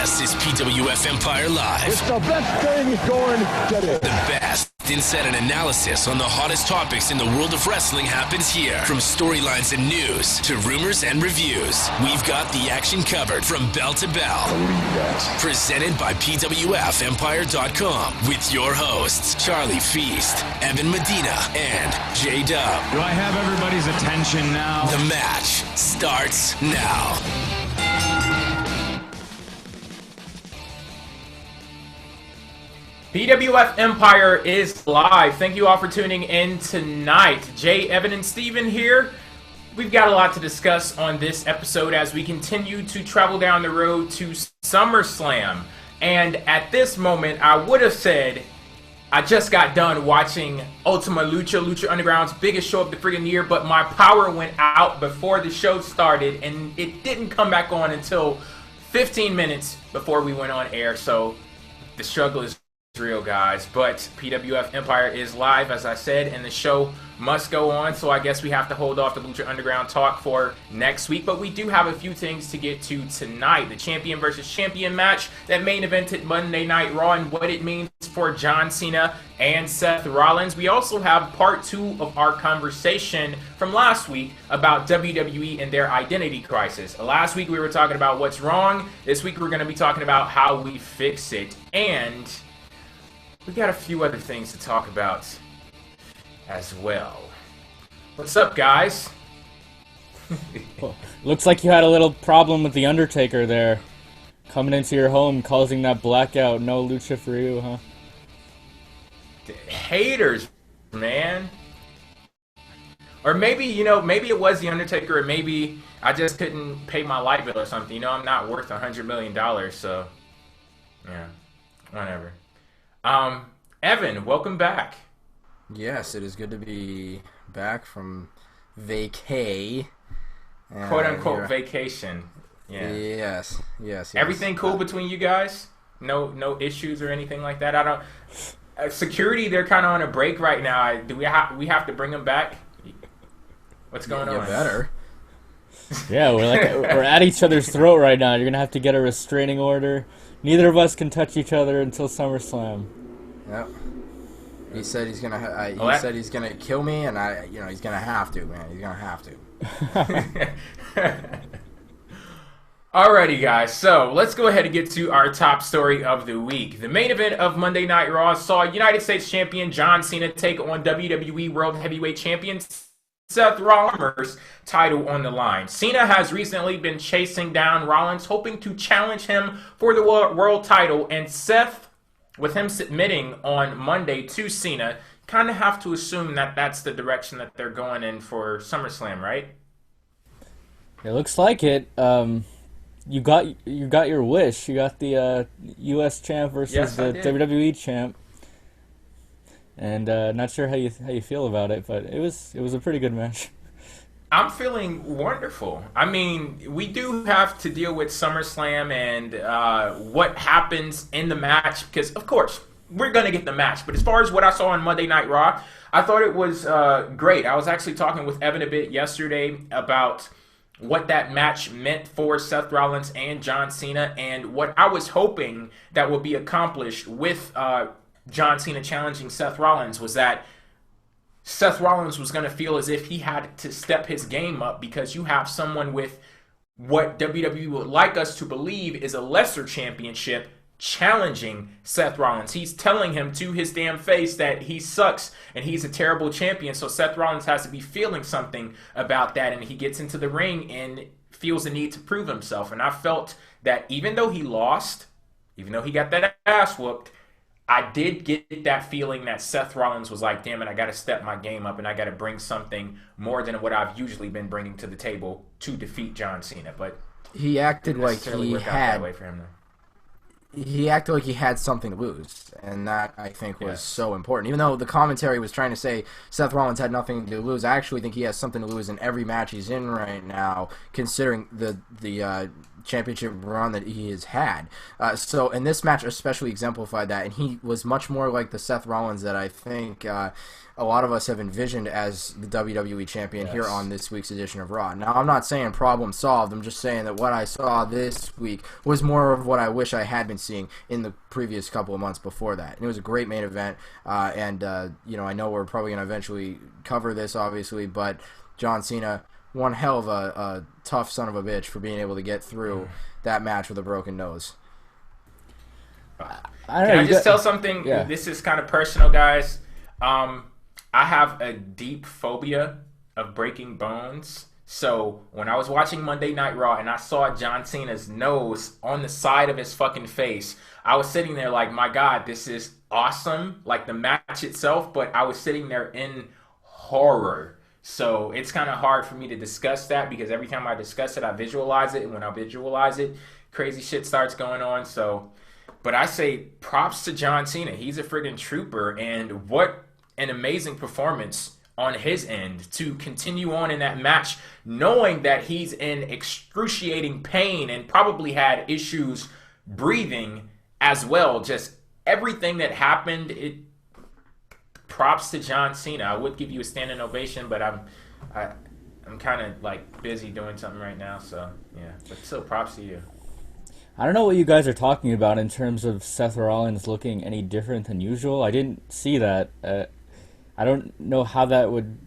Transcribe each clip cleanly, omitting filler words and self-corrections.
This is PWF Empire Live. It's the best thing going today. The best insight and analysis on the hottest topics in the world of wrestling happens here. From storylines and news to rumors and reviews, we've got the action covered from bell to bell. Presented by PWFEmpire.com with your hosts, Charlie Feast, Evan Medina, and J-Dub. Do I have everybody's attention now? The match starts now. PWF Empire is live. Thank you all for tuning in tonight. Jay, Evan, and Steven here. We've got a lot to discuss on this episode as we continue to travel down the road to SummerSlam. And at this moment, I would have said I just got done watching Ultima Lucha Underground's biggest show of the friggin' year, but my power went out before the show started, and it didn't come back on until 15 minutes before we went on air. So the struggle is real, guys, but PWF Empire is live, as I said, and the show must go on, so I guess we have to hold off the Lucha Underground talk for next week, but we do have a few things to get to tonight. The champion versus champion match that main evented Monday Night Raw and what it means for John Cena and Seth Rollins. We also have part 2 of our conversation from last week about WWE and their identity crisis. Last week we were talking about what's wrong. This week we're going to be talking about how we fix it, and we got a few other things to talk about as well. What's up, guys? Well, looks like you had a little problem with the Undertaker there. Coming into your home, causing that blackout. No lucha for you, huh? Haters, man. Or maybe, maybe it was the Undertaker, or maybe I just couldn't pay my light bill or something. I'm not worth $100 million, so yeah, whatever. Evan, welcome back. Yes, it is good to be back from vacay. Quote-unquote vacation. Yeah. Yes. Everything cool between you guys? No issues or anything like that? I don't... security, they're kind of on a break right now. Do we have to bring them back? What's going on? You better. Yeah, we're at each other's throat right now. You're going to have to get a restraining order. Neither of us can touch each other until SummerSlam. Yep. He said he's gonna. Said he's gonna kill me, and he's gonna have to, man. He's gonna have to. Alrighty, guys. So let's go ahead and get to our top story of the week. The main event of Monday Night Raw saw United States Champion John Cena take on WWE World Heavyweight Champion Seth Rollins' title on the line. Cena has recently been chasing down Rollins, hoping to challenge him for the world title, and Seth, with him submitting on Monday to Cena, kind of have to assume that that's the direction that they're going in for SummerSlam, right? It looks like it. You got your wish. You got the U.S. champ versus the WWE champ. And not sure how you feel about it, but it was a pretty good match. I'm feeling wonderful. I mean, we do have to deal with SummerSlam and what happens in the match, because, of course, we're going to get the match. But as far as what I saw on Monday Night Raw, I thought it was great. I was actually talking with Evan a bit yesterday about what that match meant for Seth Rollins and John Cena, and what I was hoping that would be accomplished with John Cena challenging Seth Rollins was that Seth Rollins was going to feel as if he had to step his game up, because you have someone with what WWE would like us to believe is a lesser championship challenging Seth Rollins. He's telling him to his damn face that he sucks and he's a terrible champion, so Seth Rollins has to be feeling something about that, and he gets into the ring and feels the need to prove himself. And I felt that even though he lost, even though he got that ass whooped, I did get that feeling that Seth Rollins was like, damn it, I got to step my game up and I got to bring something more than what I've usually been bringing to the table to defeat John Cena. But he acted like he had that way for him, though. He acted like he had something to lose, and that, I think, was so important. Even though the commentary was trying to say Seth Rollins had nothing to lose, I actually think he has something to lose in every match he's in right now, considering the championship run that he has had. And this match especially exemplified that, and he was much more like the Seth Rollins that I think a lot of us have envisioned as the WWE champion here on this week's edition of Raw. Now, I'm not saying problem solved. I'm just saying that what I saw this week was more of what I wish I had been seeing in the previous couple of months before that. And it was a great main event, and I know we're probably going to eventually cover this, obviously, but John Cena, one hell of a tough son of a bitch for being able to get through that match with a broken nose. Can I just tell something? Yeah. This is kind of personal, guys. I have a deep phobia of breaking bones. So when I was watching Monday Night Raw and I saw John Cena's nose on the side of his fucking face, I was sitting there like, my God, this is awesome. Like the match itself, but I was sitting there in horror. So it's kind of hard for me to discuss that because every time I discuss it, I visualize it. And when I visualize it, crazy shit starts going on. But I say props to John Cena. He's a friggin' trooper. And what an amazing performance on his end to continue on in that match, knowing that he's in excruciating pain and probably had issues breathing as well. Just everything that happened, props to John Cena. I would give you a standing ovation, but I'm kind of like busy doing something right now, so yeah. But still, props to you. I don't know what you guys are talking about in terms of Seth Rollins looking any different than usual. I didn't see that. I don't know how that would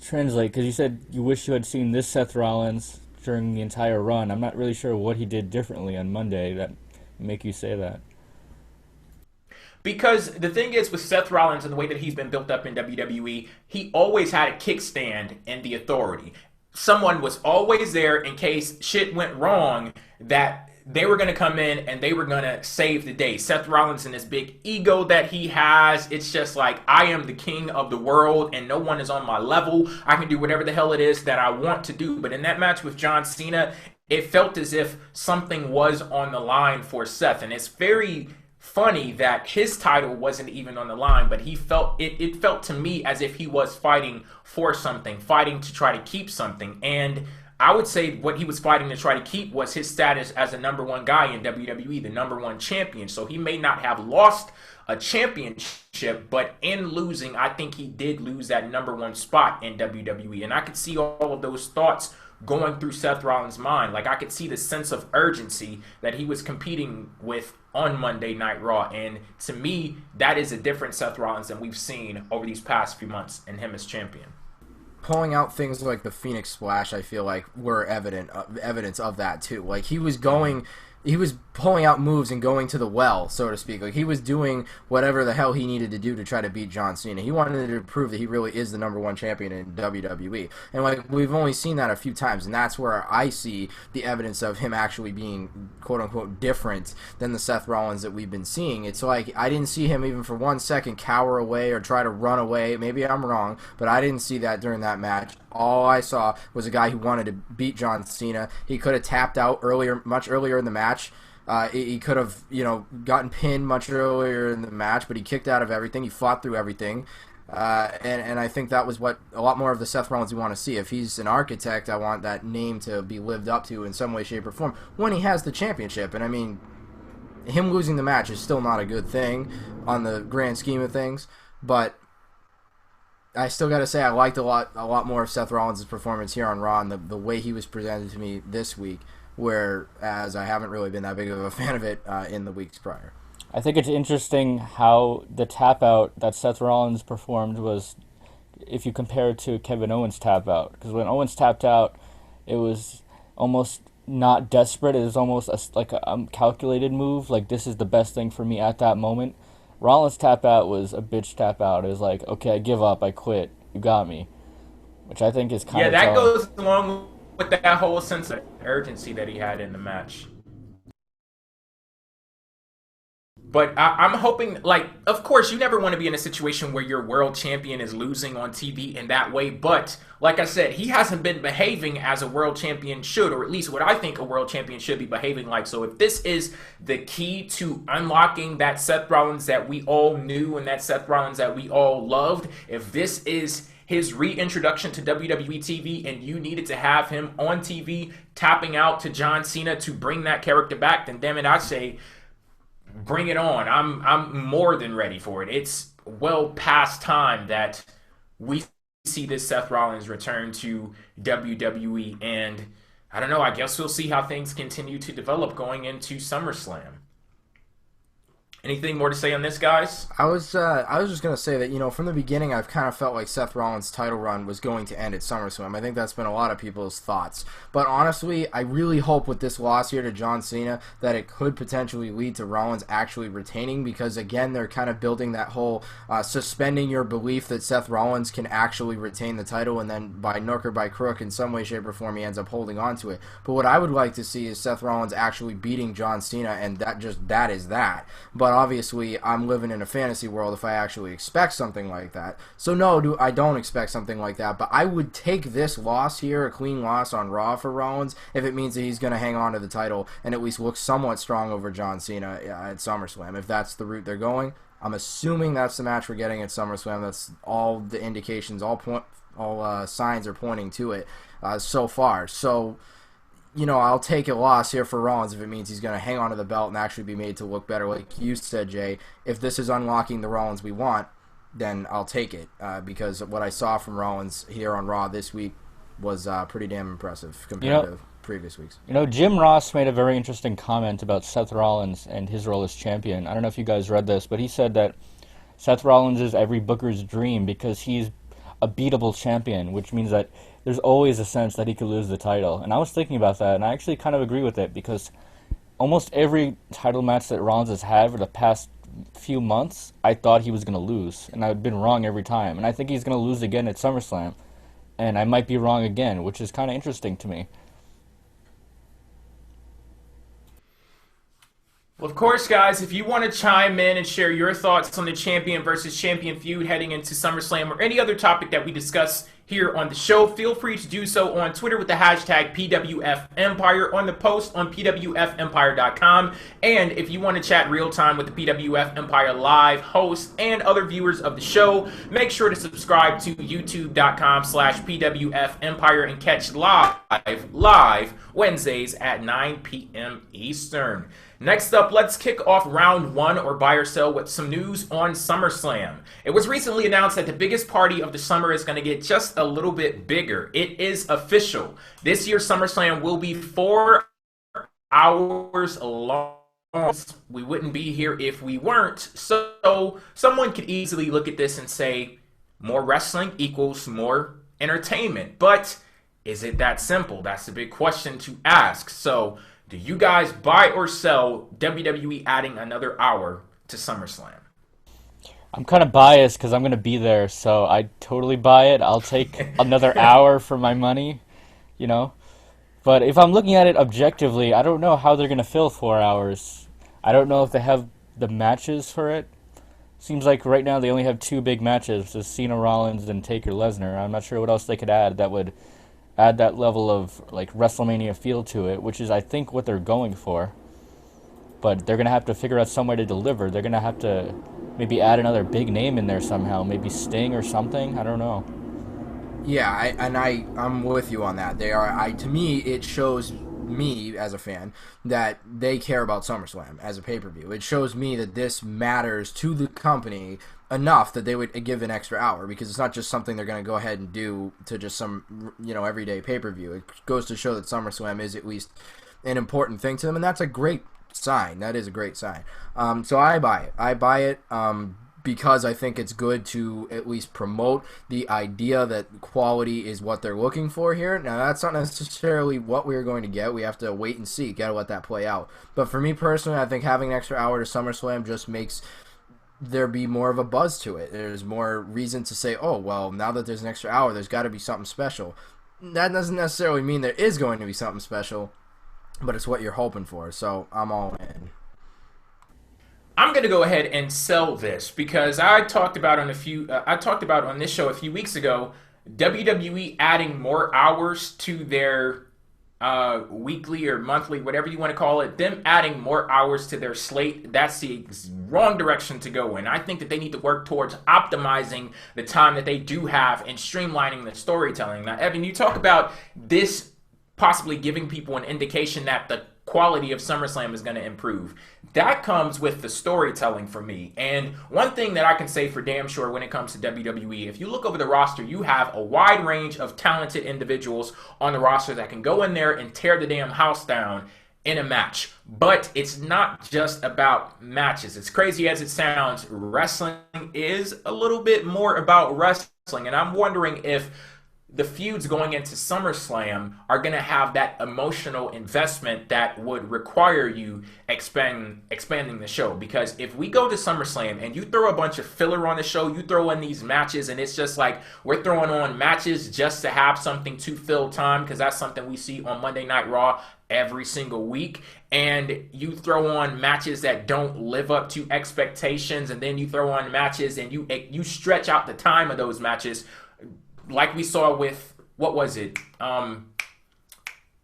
translate, because you said you wish you had seen this Seth Rollins during the entire run. I'm not really sure what he did differently on Monday that make you say that. Because the thing is with Seth Rollins and the way that he's been built up in WWE, he always had a kickstand in the authority. Someone was always there in case shit went wrong, that they were going to come in and they were going to save the day. Seth Rollins and this big ego that he has, it's just like, I am the king of the world and no one is on my level. I can do whatever the hell it is that I want to do. But in that match with John Cena, it felt as if something was on the line for Seth. And it's very funny that his title wasn't even on the line, but it felt to me as if he was fighting for something, fighting to try to keep something. And I would say what he was fighting to try to keep was his status as a number one guy in WWE, the number one champion. So he may not have lost a championship, but in losing, I think he did lose that number one spot in WWE. And I could see all of those thoughts going through Seth Rollins' mind. Like, I could see the sense of urgency that he was competing with on Monday Night Raw. And to me, that is a different Seth Rollins than we've seen over these past few months in him as champion. Pulling out things like the Phoenix Splash, I feel like were evidence of that too. Like he was pulling out moves and going to the well, so to speak. Like he was doing whatever the hell he needed to do to try to beat John Cena. He wanted to prove that he really is the number one champion in WWE. And like we've only seen that a few times, and that's where I see the evidence of him actually being quote unquote different than the Seth Rollins that we've been seeing. It's like I didn't see him even for 1 second cower away or try to run away. Maybe I'm wrong, but I didn't see that during that match. All I saw was a guy who wanted to beat John Cena. He could have tapped out much earlier in the match. He could have, gotten pinned much earlier in the match, but he kicked out of everything. He fought through everything. And I think that was what a lot more of the Seth Rollins you want to see. If he's an architect, I want that name to be lived up to in some way, shape, or form when he has the championship. And I mean, him losing the match is still not a good thing on the grand scheme of things, but I still got to say I liked a lot more of Seth Rollins' performance here on Raw and the way he was presented to me this week, whereas I haven't really been that big of a fan of it in the weeks prior. I think it's interesting how the tap out that Seth Rollins performed was, if you compare it to Kevin Owens' tap out, because when Owens tapped out, it was almost not desperate. It was almost like a calculated move. Like, this is the best thing for me at that moment. Rollins' tap out was a bitch tap out. It was like, okay, I give up, I quit. You got me. Which I think is kind of that goes along with that whole sense of urgency that he had in the match. But I'm hoping, like, of course, you never want to be in a situation where your world champion is losing on TV in that way. But, like I said, he hasn't been behaving as a world champion should, or at least what I think a world champion should be behaving like. So if this is the key to unlocking that Seth Rollins that we all knew and that Seth Rollins that we all loved, if this is his reintroduction to WWE TV, and you needed to have him on TV tapping out to John Cena to bring that character back, then damn it, I say, bring it on. I'm more than ready for it. It's well past time that we see this Seth Rollins return to WWE, and I don't know, I guess we'll see how things continue to develop going into SummerSlam. Anything more to say on this, guys? I was just going to say that, from the beginning, I've kind of felt like Seth Rollins' title run was going to end at SummerSlam. I think that's been a lot of people's thoughts. But honestly, I really hope with this loss here to John Cena that it could potentially lead to Rollins actually retaining, because, again, they're kind of building that whole suspending your belief that Seth Rollins can actually retain the title, and then by nook or by crook, in some way, shape, or form, he ends up holding on to it. But what I would like to see is Seth Rollins actually beating John Cena, and that is that. But obviously, I'm living in a fantasy world if I actually expect something like that. So no, I don't expect something like that, but I would take this loss here, a clean loss on Raw for Rollins, if it means that he's going to hang on to the title and at least look somewhat strong over John Cena at SummerSlam, if that's the route they're going. I'm assuming that's the match we're getting at SummerSlam. That's all the indications, all signs are pointing to it so far. So, I'll take a loss here for Rollins if it means he's going to hang on to the belt and actually be made to look better. Like you said, Jay, if this is unlocking the Rollins we want, then I'll take it, because what I saw from Rollins here on Raw this week was pretty damn impressive compared to previous weeks. Jim Ross made a very interesting comment about Seth Rollins and his role as champion. I don't know if you guys read this, but he said that Seth Rollins is every booker's dream because he's a beatable champion, which means that there's always a sense that he could lose the title. And I was thinking about that, and I actually kind of agree with it, because almost every title match that Rollins has had for the past few months, I thought he was going to lose, and I've been wrong every time. And I think he's going to lose again at SummerSlam, and I might be wrong again, which is kind of interesting to me. Well, of course, guys, if you want to chime in and share your thoughts on the champion versus champion feud heading into SummerSlam or any other topic that we discuss here on the show, feel free to do so on Twitter with the hashtag PWFEmpire, on the post on PWFEmpire.com. And if you want to chat real time with the PWF Empire live hosts and other viewers of the show, make sure to subscribe to youtube.com/PWFEmpire and catch live Wednesdays at 9 p.m. Eastern. Next up, let's kick off round one, or buy or sell, with some news on SummerSlam. It was recently announced that the biggest party of the summer is going to get just a little bit bigger. It is official. This year's SummerSlam will be 4 hours long. We wouldn't be here if we weren't. So someone could easily look at this and say, more wrestling equals more entertainment. But is it that simple? That's a big question to ask. So do you guys buy or sell WWE adding another hour to SummerSlam? I'm kind of biased because I'm going to be there, so I totally buy it. I'll take another hour for my money, But if I'm looking at it objectively, I don't know how they're going to fill 4 hours. I don't know if they have the matches for it. Seems like right now they only have 2 big matches, which is Cena, Rollins, and Taker, Lesnar. I'm not sure what else they could add that would add that level of WrestleMania feel to it, which is I think what they're going for. But they're going to have to figure out some way to deliver. They're going to have to maybe add another big name in there somehow, maybe Sting or something. I don't know. Yeah, I'm with you on that. To me, it shows me as a fan that they care about SummerSlam as a pay-per-view. It shows me that this matters to the company enough that they would give an extra hour, because it's not just something they're going to go ahead and do to just some everyday pay-per-view. It goes to show that SummerSlam is at least an important thing to them, and that's a great sign. That is a great sign. So I buy it. Because I think it's good to at least promote the idea that quality is what they're looking for here. Now, that's not necessarily what we're going to get. We have to wait and see. Got to let that play out. But for me personally, I think having an extra hour to SummerSlam just makes there be more of a buzz to it. There's more reason to say, oh, well, now that there's an extra hour, there's got to be something special. That doesn't necessarily mean there is going to be something special, but it's what you're hoping for. So I'm all in. I'm going to go ahead and sell this because I talked about on this show a few weeks ago, WWE adding more hours to their weekly or monthly, whatever you want to call it, them adding more hours to their slate. That's the wrong direction to go in. I think that they need to work towards optimizing the time that they do have and streamlining the storytelling. Now, Evan, you talk about this possibly giving people an indication that the quality of SummerSlam is going to improve. That comes with the storytelling for me. And one thing that I can say for damn sure when it comes to WWE, if you look over the roster, you have a wide range of talented individuals on the roster that can go in there and tear the damn house down in a match. But it's not just about matches. As crazy as it sounds, wrestling is a little bit more about wrestling. And I'm wondering if the feuds going into SummerSlam are going to have that emotional investment that would require you expanding the show. Because if we go to SummerSlam and you throw a bunch of filler on the show, you throw in these matches, and it's just like we're throwing on matches just to have something to fill time, because that's something we see on Monday Night Raw every single week, and you throw on matches that don't live up to expectations, and then you throw on matches and you stretch out the time of those matches, like we saw with, what was it?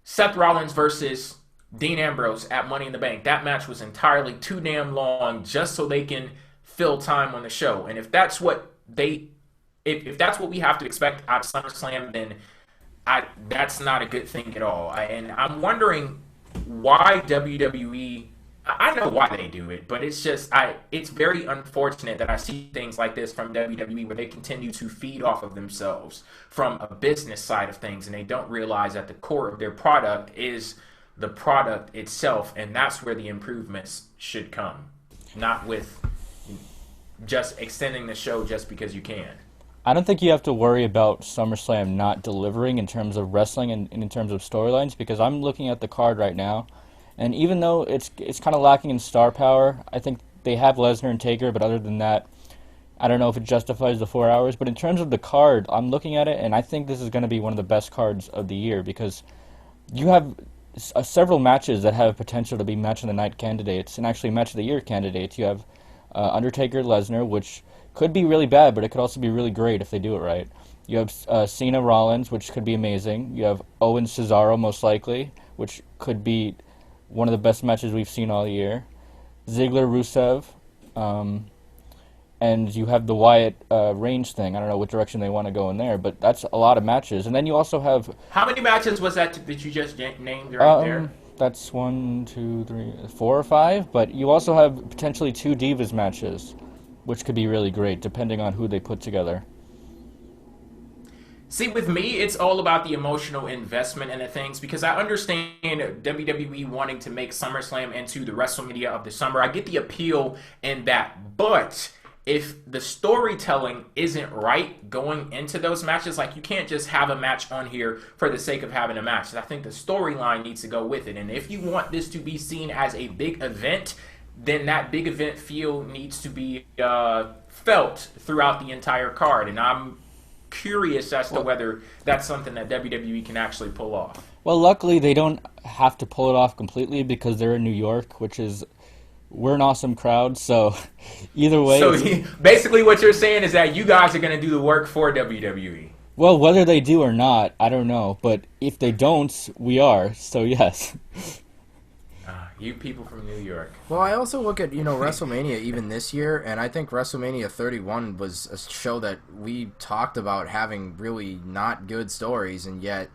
Seth Rollins versus Dean Ambrose at Money in the Bank. That match was entirely too damn long just so they can fill time on the show. And if that's what if that's what we have to expect out of SummerSlam, then that's not a good thing at all. And I'm wondering why WWE, I know why they do it, but it's just, it's very unfortunate that I see things like this from WWE where they continue to feed off of themselves from a business side of things, and they don't realize that the core of their product is the product itself, and that's where the improvements should come, not with just extending the show just because you can. I don't think you have to worry about SummerSlam not delivering in terms of wrestling and in terms of storylines, because I'm looking at the card right now, and even though it's kind of lacking in star power, I think they have Lesnar and Taker, but other than that, I don't know if it justifies the 4 hours. But in terms of the card, I'm looking at it, and I think this is going to be one of the best cards of the year, because you have several matches that have potential to be match of the night candidates, and actually match of the year candidates. You have Undertaker, Lesnar, which could be really bad, but it could also be really great if they do it right. You have Cena, Rollins, which could be amazing. You have Owens, Cesaro, most likely, which could be one of the best matches we've seen all year. Ziggler, Rusev, and you have the Wyatt Reigns thing. I don't know what direction they want to go in there, but that's a lot of matches. And then you also have... How many matches was that you just named right there? That's 1, 2, 3, 4 or 5, but you also have potentially 2 Divas matches, which could be really great, depending on who they put together. See, with me, it's all about the emotional investment in the things, because I understand WWE wanting to make SummerSlam into the WrestleMania of the summer. I get the appeal in that, but if the storytelling isn't right going into those matches, like you can't just have a match on here for the sake of having a match. I think the storyline needs to go with it, and if you want this to be seen as a big event, then that big event feel needs to be felt throughout the entire card, and I'm curious as to whether that's something that WWE can actually pull off. Well, luckily they don't have to pull it off completely, because they're in New York, which is, we're an awesome crowd, so either way... So basically what you're saying is that you guys are going to do the work for WWE. Well, whether they do or not, I don't know, but if they don't, we are, so yes. You people from New York. Well, I also look at, WrestleMania even this year, and I think WrestleMania 31 was a show that we talked about having really not good stories, and yet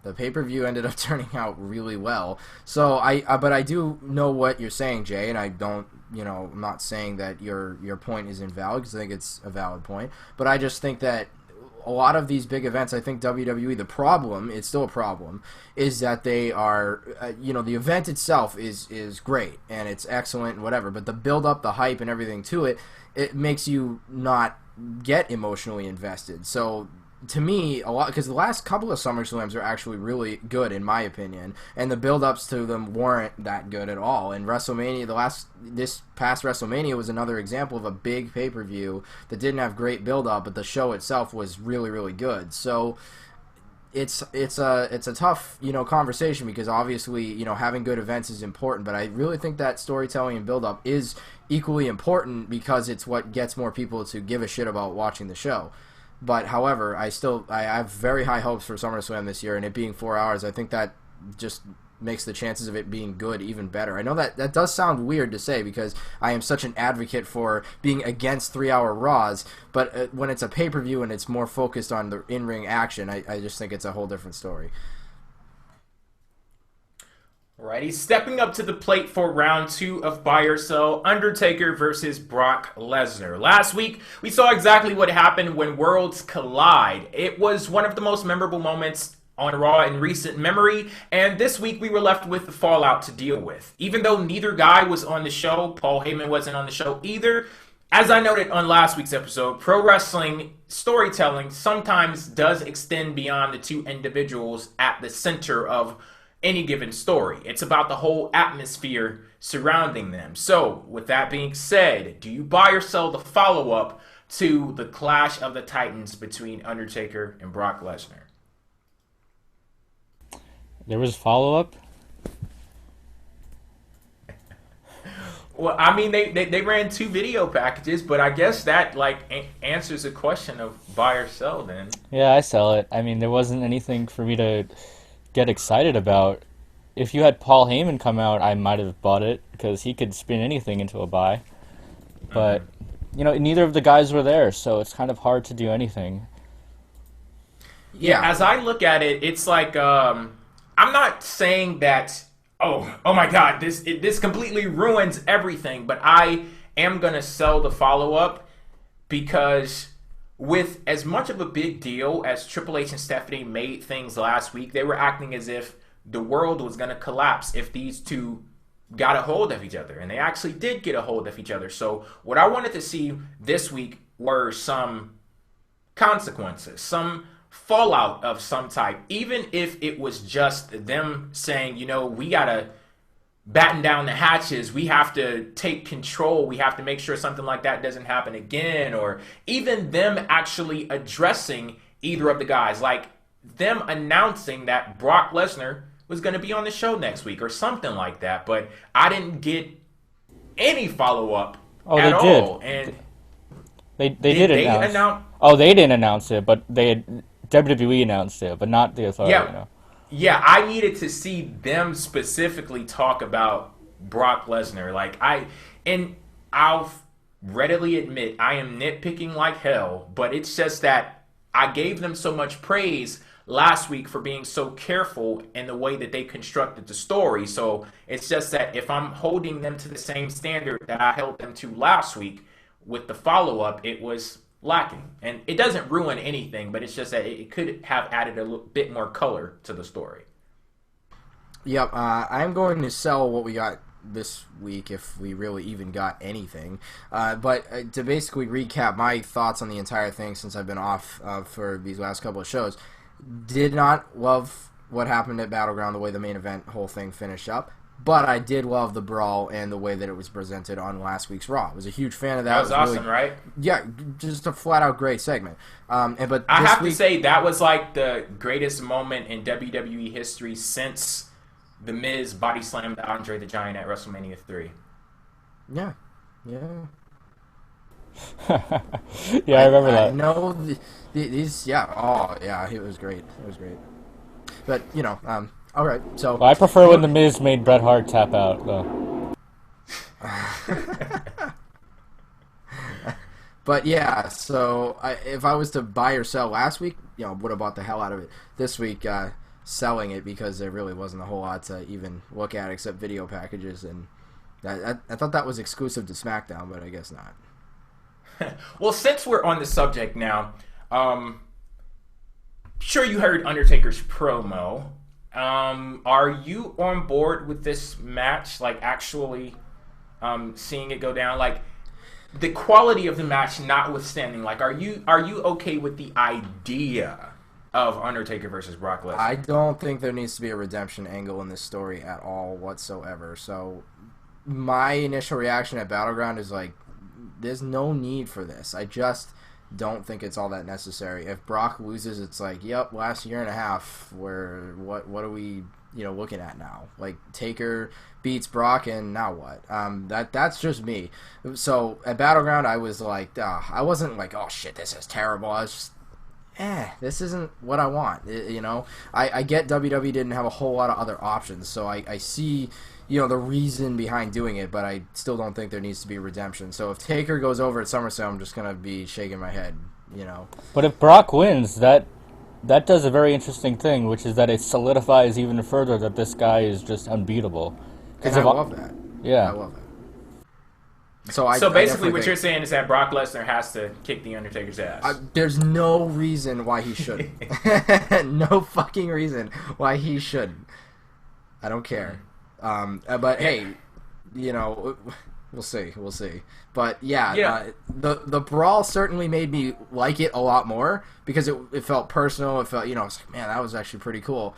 the pay-per-view ended up turning out really well. So but I do know what you're saying, Jay, and I don't, I'm not saying that your point is invalid, because I think it's a valid point, but I just think that a lot of these big events, I think WWE, the problem, it's still a problem, is that they are, the event itself is great, and it's excellent and whatever, but the build-up, the hype, and everything to it, it makes you not get emotionally invested. So to me, a lot, because the last couple of SummerSlams are actually really good in my opinion, and the build-ups to them weren't that good at all. And WrestleMania, this past WrestleMania was another example of a big pay-per-view that didn't have great build-up, but the show itself was really, really good. So it's a tough conversation, because obviously having good events is important, but I really think that storytelling and build-up is equally important, because it's what gets more people to give a shit about watching the show. But however, I have very high hopes for SummerSlam this year, and it being 4 hours, I think that just makes the chances of it being good even better. I know that does sound weird to say because I am such an advocate for being against 3-hour Raws, but when it's a pay-per-view and it's more focused on the in-ring action, I just think it's a whole different story. Alrighty, stepping up to the plate for round 2 of Buy or Sell, Undertaker versus Brock Lesnar. Last week, we saw exactly what happened when worlds collide. It was one of the most memorable moments on Raw in recent memory, and this week we were left with the fallout to deal with. Even though neither guy was on the show, Paul Heyman wasn't on the show either, as I noted on last week's episode, pro wrestling storytelling sometimes does extend beyond the two individuals at the center of any given story. It's about the whole atmosphere surrounding them. So, with that being said, do you buy or sell the follow-up to the Clash of the Titans between Undertaker and Brock Lesnar? There was follow-up? Well, I mean, they ran 2 video packages, but I guess that, answers the question of buy or sell then. Yeah, I sell it. I mean, there wasn't anything for me to get excited about. If you had Paul Heyman come out, I might have bought it because he could spin anything into a buy. But neither of the guys were there, so it's kind of hard to do anything. Yeah, as I look at it, it's like I'm not saying that oh my god, this completely ruins everything, but I am gonna sell the follow-up because with as much of a big deal as Triple H and Stephanie made things last week, they were acting as if the world was going to collapse if these two got a hold of each other. And they actually did get a hold of each other. So what I wanted to see this week were some consequences, some fallout of some type. Even if it was just them saying, we got to batten down the hatches, we have to take control, we have to make sure something like that doesn't happen again, or even them actually addressing either of the guys, like them announcing that Brock Lesnar was going to be on the show next week or something like that. But I didn't get any follow-up at all. And they did announce. They didn't announce it, but WWE announced it, but not the authority. Yeah, I needed to see them specifically talk about Brock Lesnar. I'll readily admit I am nitpicking like hell, but it's just that I gave them so much praise last week for being so careful in the way that they constructed the story. So it's just that if I'm holding them to the same standard that I held them to last week with the follow-up, it was lacking. And it doesn't ruin anything, but it's just that it could have added a little bit more color to the story. Yep, I'm going to sell what we got this week, if we really even got anything. But to basically recap my thoughts on the entire thing since I've been off for these last couple of shows, did not love what happened at Battleground, the way the main event whole thing finished up. But I did love the brawl and the way that it was presented on last week's Raw. I was a huge fan of that. That was awesome, really, right? Yeah, just a flat-out great segment. But I have to say, that was like the greatest moment in WWE history since The Miz body slammed Andre the Giant at WrestleMania 3. Yeah. Yeah, I remember that. No, these, it was great. It was great. But, all right, so... Well, I prefer when The Miz made Bret Hart tap out, though. But, yeah, so if I was to buy or sell last week, would have bought the hell out of it. This week, selling it because there really wasn't a whole lot to even look at except video packages, and I thought that was exclusive to SmackDown, but I guess not. Well, since we're on the subject now, sure you heard Undertaker's promo. Are you on board with this match? Actually seeing it go down? The quality of the match notwithstanding, are you okay with the idea of Undertaker versus Brock Lesnar? I don't think there needs to be a redemption angle in this story at all whatsoever. So my initial reaction at Battleground is there's no need for this. I just don't think it's all that necessary. If Brock loses, it's yep, last year and a half, where what are we looking at now? Taker beats Brock, and now what? That's just me. So at Battleground, I was I wasn't oh shit, this is terrible. I was just this isn't what I want. I get WWE didn't have a whole lot of other options, so I see, the reason behind doing it, but I still don't think there needs to be redemption. So if Taker goes over at SummerSlam, I'm just going to be shaking my head, But if Brock wins, that does a very interesting thing, which is that it solidifies even further that this guy is just unbeatable. And I love that. Yeah. I love that. So basically what you're saying is that Brock Lesnar has to kick The Undertaker's ass. There's no reason why he shouldn't. No fucking reason why he shouldn't. I don't care. But hey, we'll see. But yeah. The brawl certainly made me like it a lot more because it felt personal. It felt, it's like, man, that was actually pretty cool.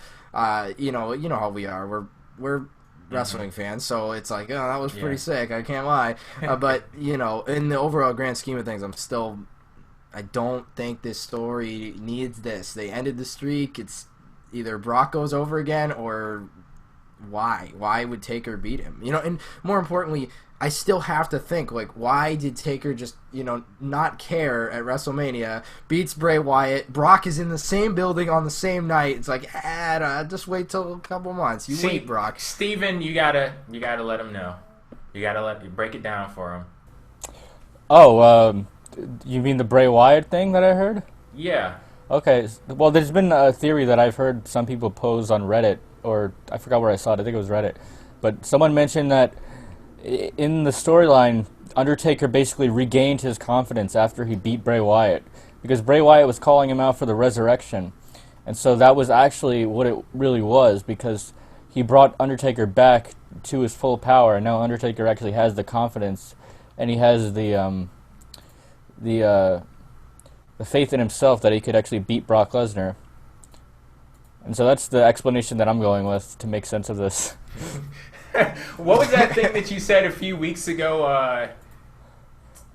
You know how we are. We're wrestling fans, so it's like, that was pretty sick, I can't lie. But in the overall grand scheme of things, I don't think this story needs this. They ended the streak. It's either Brock goes over again, or why would Taker beat him? And more importantly, I still have to think, like, why did Taker just, not care at WrestleMania, beats Bray Wyatt, Brock is in the same building on the same night. It's like, just wait till a couple months. Wait, Brock. Steven, you gotta let him know. You gotta break it down for him. Oh, you mean the Bray Wyatt thing that I heard? Yeah. Okay, well, there's been a theory that I've heard some people pose on Reddit, or I forgot where I saw it, I think it was Reddit, but someone mentioned that in the storyline, Undertaker basically regained his confidence after he beat Bray Wyatt, because Bray Wyatt was calling him out for the resurrection, and so that was actually what it really was, because he brought Undertaker back to his full power, and now Undertaker actually has the confidence, and he has the faith in himself that he could actually beat Brock Lesnar. And so that's the explanation that I'm going with to make sense of this. What was that thing that you said a few weeks ago?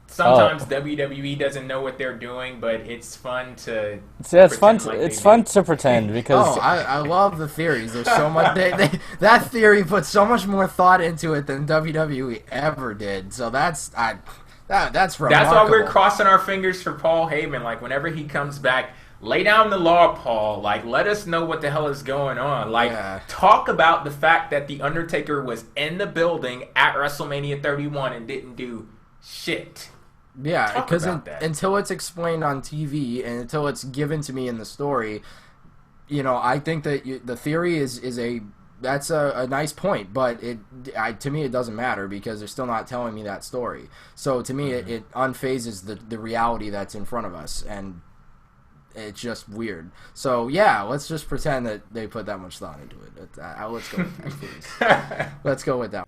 Sometimes WWE doesn't know what they're doing, but it's fun to. It's fun. It's fun to pretend because. I love the theories. There's so much. That theory puts so much more thought into it than WWE ever did. So that's remarkable. That's why we're crossing our fingers for Paul Heyman. Like, whenever he comes back, lay down the law, Paul. Like, let us know what the hell is going on. Like, talk about the fact that The Undertaker was in the building at WrestleMania 31 and didn't do shit. Yeah, because until it's explained on TV and until it's given to me in the story, I think that the theory that's a nice point, but to me it doesn't matter because they're still not telling me that story. So to me, it unphases the reality that's in front of us, and it's just weird. So yeah, let's just pretend that they put that much thought into it. Let's go with that, please. Let's go with that.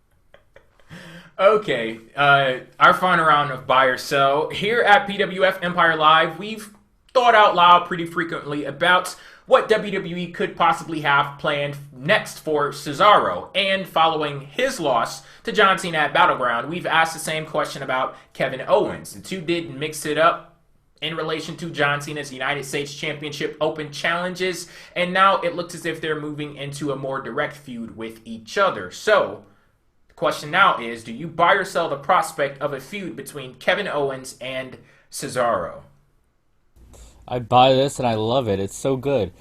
Okay, our final round of buy or sell. Here at PWF Empire Live, we've thought out loud pretty frequently about what WWE could possibly have planned next for Cesaro. And following his loss to John Cena at Battleground, we've asked the same question about Kevin Owens. The two did mix it up in relation to John Cena's United States Championship Open challenges, and now it looks as if they're moving into a more direct feud with each other. So, the question now is, do you buy or sell the prospect of a feud between Kevin Owens and Cesaro? I buy this and I love it. It's so good.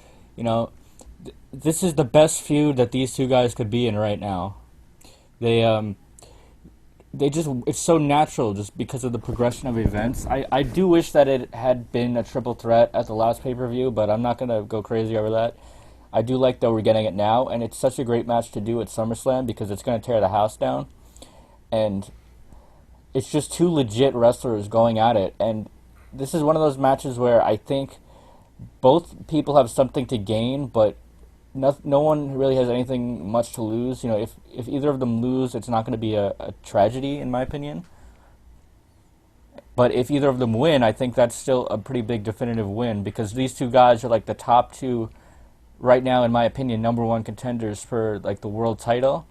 This is the best feud that these two guys could be in right now. It's so natural just because of the progression of events. I do wish that it had been a triple threat at the last pay-per-view, but I'm not going to go crazy over that. I do like that we're getting it now, and it's such a great match to do at SummerSlam because it's going to tear the house down. And it's just two legit wrestlers going at it. And this is one of those matches where I think both people have something to gain, but no one really has anything much to lose. If either of them lose, it's not going to be a tragedy, in my opinion. But if either of them win, I think that's still a pretty big definitive win because these two guys are like the top two right now, in my opinion, number one contenders for like the world title.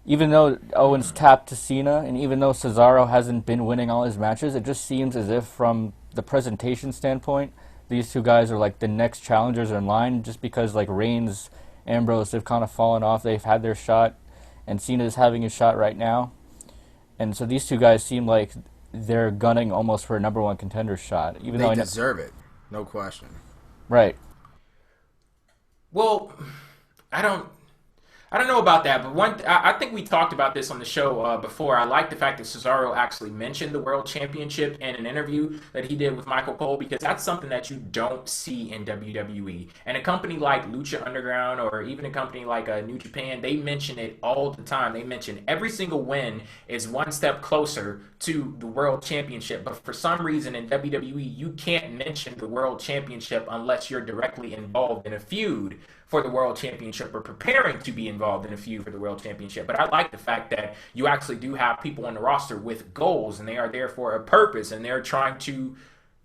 Even though Owens tapped to Cena, and even though Cesaro hasn't been winning all his matches, it just seems as if from the presentation standpoint, these two guys are like the next challengers in line, just because like Reigns, Ambrose, they've kind of fallen off. They've had their shot, and Cena's having his shot right now. And so these two guys seem like they're gunning almost for a number one contender shot. They deserve it. No question. Right. Well, I don't know about that, but I think we talked about this on the show before. I like the fact that Cesaro actually mentioned the World Championship in an interview that he did with Michael Cole, because that's something that you don't see in WWE. And a company like Lucha Underground, or even a company like New Japan, they mention it all the time. They mention every single win is one step closer to the World Championship. But for some reason in WWE, you can't mention the World Championship unless you're directly involved in a feud for the World Championship, or preparing to be involved in a feud for the World Championship. But I like the fact that you actually do have people on the roster with goals, and they are there for a purpose, and they're trying to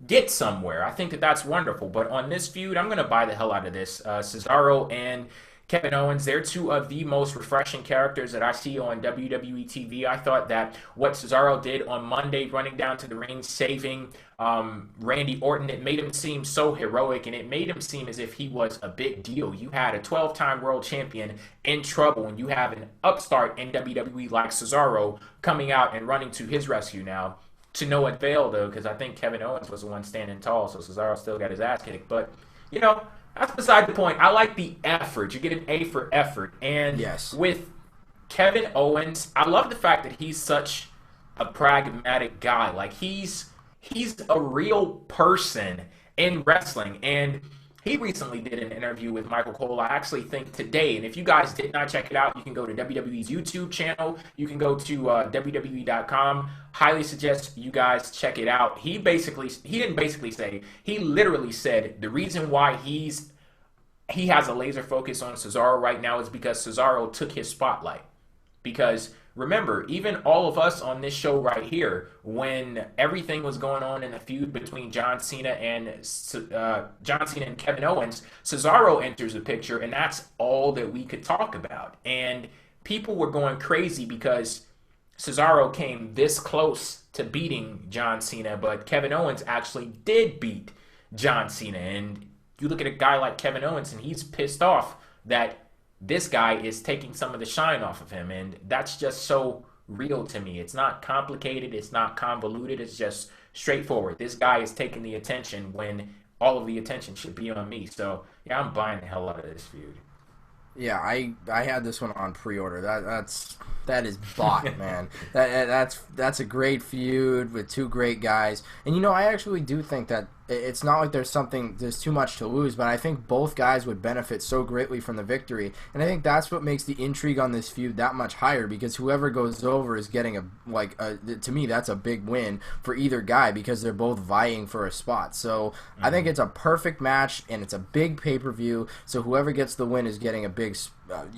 get somewhere. I think that that's wonderful. But on this feud, I'm going to buy the hell out of this. Cesaro and Kevin Owens, they're two of the most refreshing characters that I see on WWE TV. I thought that what Cesaro did on Monday, running down to the ring, saving Randy Orton, it made him seem so heroic, and it made him seem as if he was a big deal. You had a 12-time world champion in trouble, and you have an upstart in WWE like Cesaro coming out and running to his rescue now. To no avail, though, because I think Kevin Owens was the one standing tall, so Cesaro still got his ass kicked. But, you know, that's beside the point. I like the effort. You get an A for effort. And yes, with Kevin Owens, I love the fact that he's such a pragmatic guy. Like, he's a real person in wrestling. And he recently did an interview with Michael Cole, I actually think today. And if you guys did not check it out, you can go to WWE's YouTube channel. You can go to WWE.com. Highly suggest you guys check it out. He literally said the reason why he has a laser focus on Cesaro right now is because Cesaro took his spotlight. Because remember, even all of us on this show right here, when everything was going on in the feud between John Cena and Kevin Owens, Cesaro enters the picture, and that's all that we could talk about. And people were going crazy because Cesaro came this close to beating John Cena, but Kevin Owens actually did beat John Cena. And you look at a guy like Kevin Owens, and he's pissed off that this guy is taking some of the shine off of him, and that's just so real to me. It's not complicated, it's not convoluted, it's just straightforward. This guy is taking the attention when all of the attention should be on me. So yeah, I'm buying the hell out of this feud. Yeah, I had this one on pre-order. That is bought, man. That's a great feud with two great guys. And you know, I actually do think that it's not like there's too much to lose, but I think both guys would benefit so greatly from the victory. And I think that's what makes the intrigue on this feud that much higher, because whoever goes over is getting to me, that's a big win for either guy, because they're both vying for a spot. So I think it's a perfect match, and it's a big pay-per-view. So whoever gets the win is getting a big,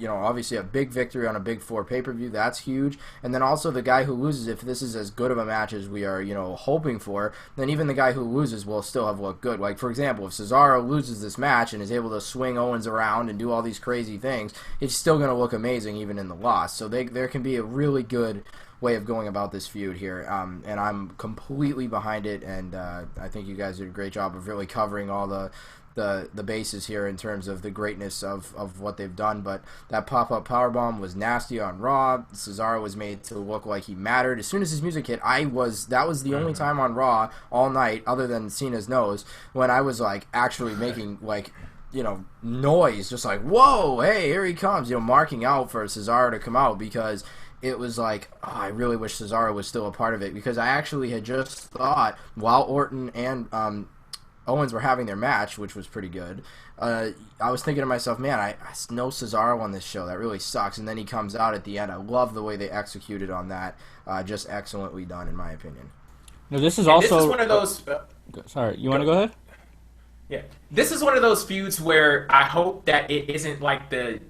obviously a big victory on a Big 4 pay-per-view. That's huge. And then also the guy who loses, if this is as good of a match as we are, hoping for, then even the guy who loses will still have looked good. Like, for example, if Cesaro loses this match and is able to swing Owens around and do all these crazy things, it's still going to look amazing even in the loss. So there can be a really good way of going about this feud here, and I'm completely behind it, and I think you guys did a great job of really covering all the bases here in terms of the greatness of what they've done. But that pop-up powerbomb was nasty on Raw. Cesaro was made to look like he mattered. As soon as his music hit, that was the only time on Raw all night, other than Cena's nose, when I was like actually making noise, just like, whoa, hey, here he comes, marking out for Cesaro to come out, because it was like, oh, I really wish Cesaro was still a part of it, because I actually had just thought, while Orton and Owens were having their match, which was pretty good, I was thinking to myself, man, I know Cesaro on this show. That really sucks. And then he comes out at the end. I love the way they executed on that. Just excellently done, in my opinion. No, this is also... This is one of those... sorry, you want to go ahead? Yeah. This is one of those feuds where I hope that it isn't like the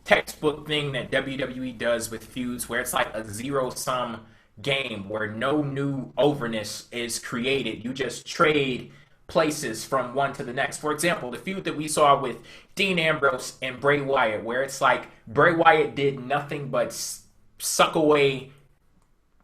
textbook thing that WWE does with feuds, where it's like a zero-sum game where no new overness is created. You just trade places from one to the next. For example, the feud that we saw with Dean Ambrose and Bray Wyatt, where it's like Bray Wyatt did nothing but suck away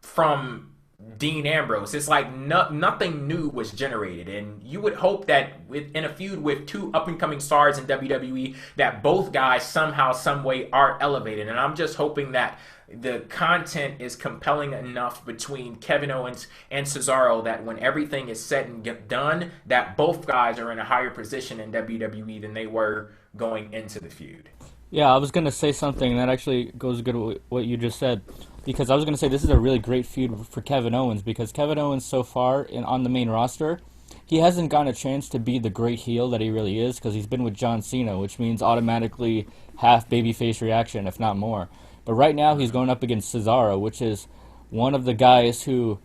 from Dean Ambrose. It's like nothing new was generated, and you would hope that in a feud with two up-and-coming stars in WWE, that both guys somehow, some way are elevated. And I'm just hoping that the content is compelling enough between Kevin Owens and Cesaro that when everything is said and done, that both guys are in a higher position in WWE than they were going into the feud. Yeah, I was going to say something that actually goes good with what you just said, because I was going to say this is a really great feud for Kevin Owens, because Kevin Owens so far on the main roster, he hasn't gotten a chance to be the great heel that he really is, because he's been with John Cena, which means automatically half babyface reaction, if not more. But right now he's going up against Cesaro, which is one of the guys who,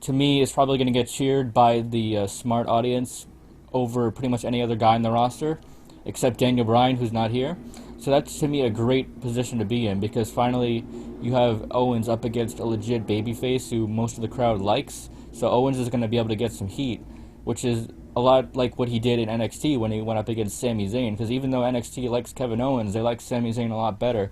to me, is probably going to get cheered by the smart audience over pretty much any other guy in the roster, except Daniel Bryan, who's not here. So that's, to me, a great position to be in, because finally you have Owens up against a legit babyface who most of the crowd likes. So Owens is going to be able to get some heat, which is a lot like what he did in NXT when he went up against Sami Zayn. Because even though NXT likes Kevin Owens, they like Sami Zayn a lot better,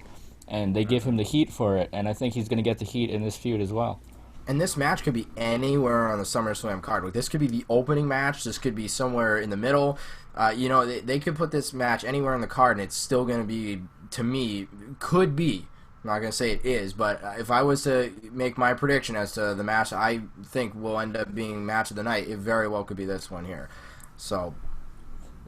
and they give him the heat for it. And I think he's going to get the heat in this feud as well. And this match could be anywhere on the SummerSlam card. Like, this could be the opening match. This could be somewhere in the middle. They could put this match anywhere on the card, and it's still going to be, to me, could be. I'm not going to say it is, but if I was to make my prediction as to the match I think will end up being match of the night, it very well could be this one here. So,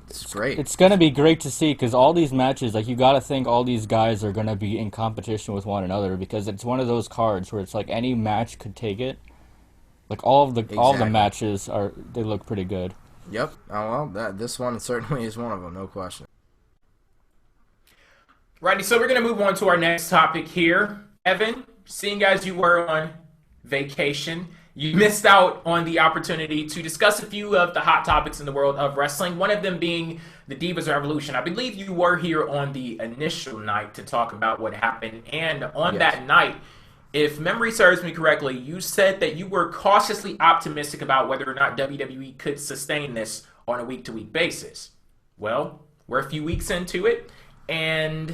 it's great. It's going to be great to see, because all these matches, like, you got to think all these guys are going to be in competition with one another, because it's one of those cards where it's like any match could take it. Like, all the matches they look pretty good. Yep. Oh, well, this one certainly is one of them, no question. Righty, so we're going to move on to our next topic here. Evan, seeing as you were on vacation, you missed out on the opportunity to discuss a few of the hot topics in the world of wrestling, one of them being the Divas Revolution. I believe you were here on the initial night to talk about what happened, and on that night, if memory serves me correctly, you said that you were cautiously optimistic about whether or not WWE could sustain this on a week-to-week basis. Well, we're a few weeks into it, and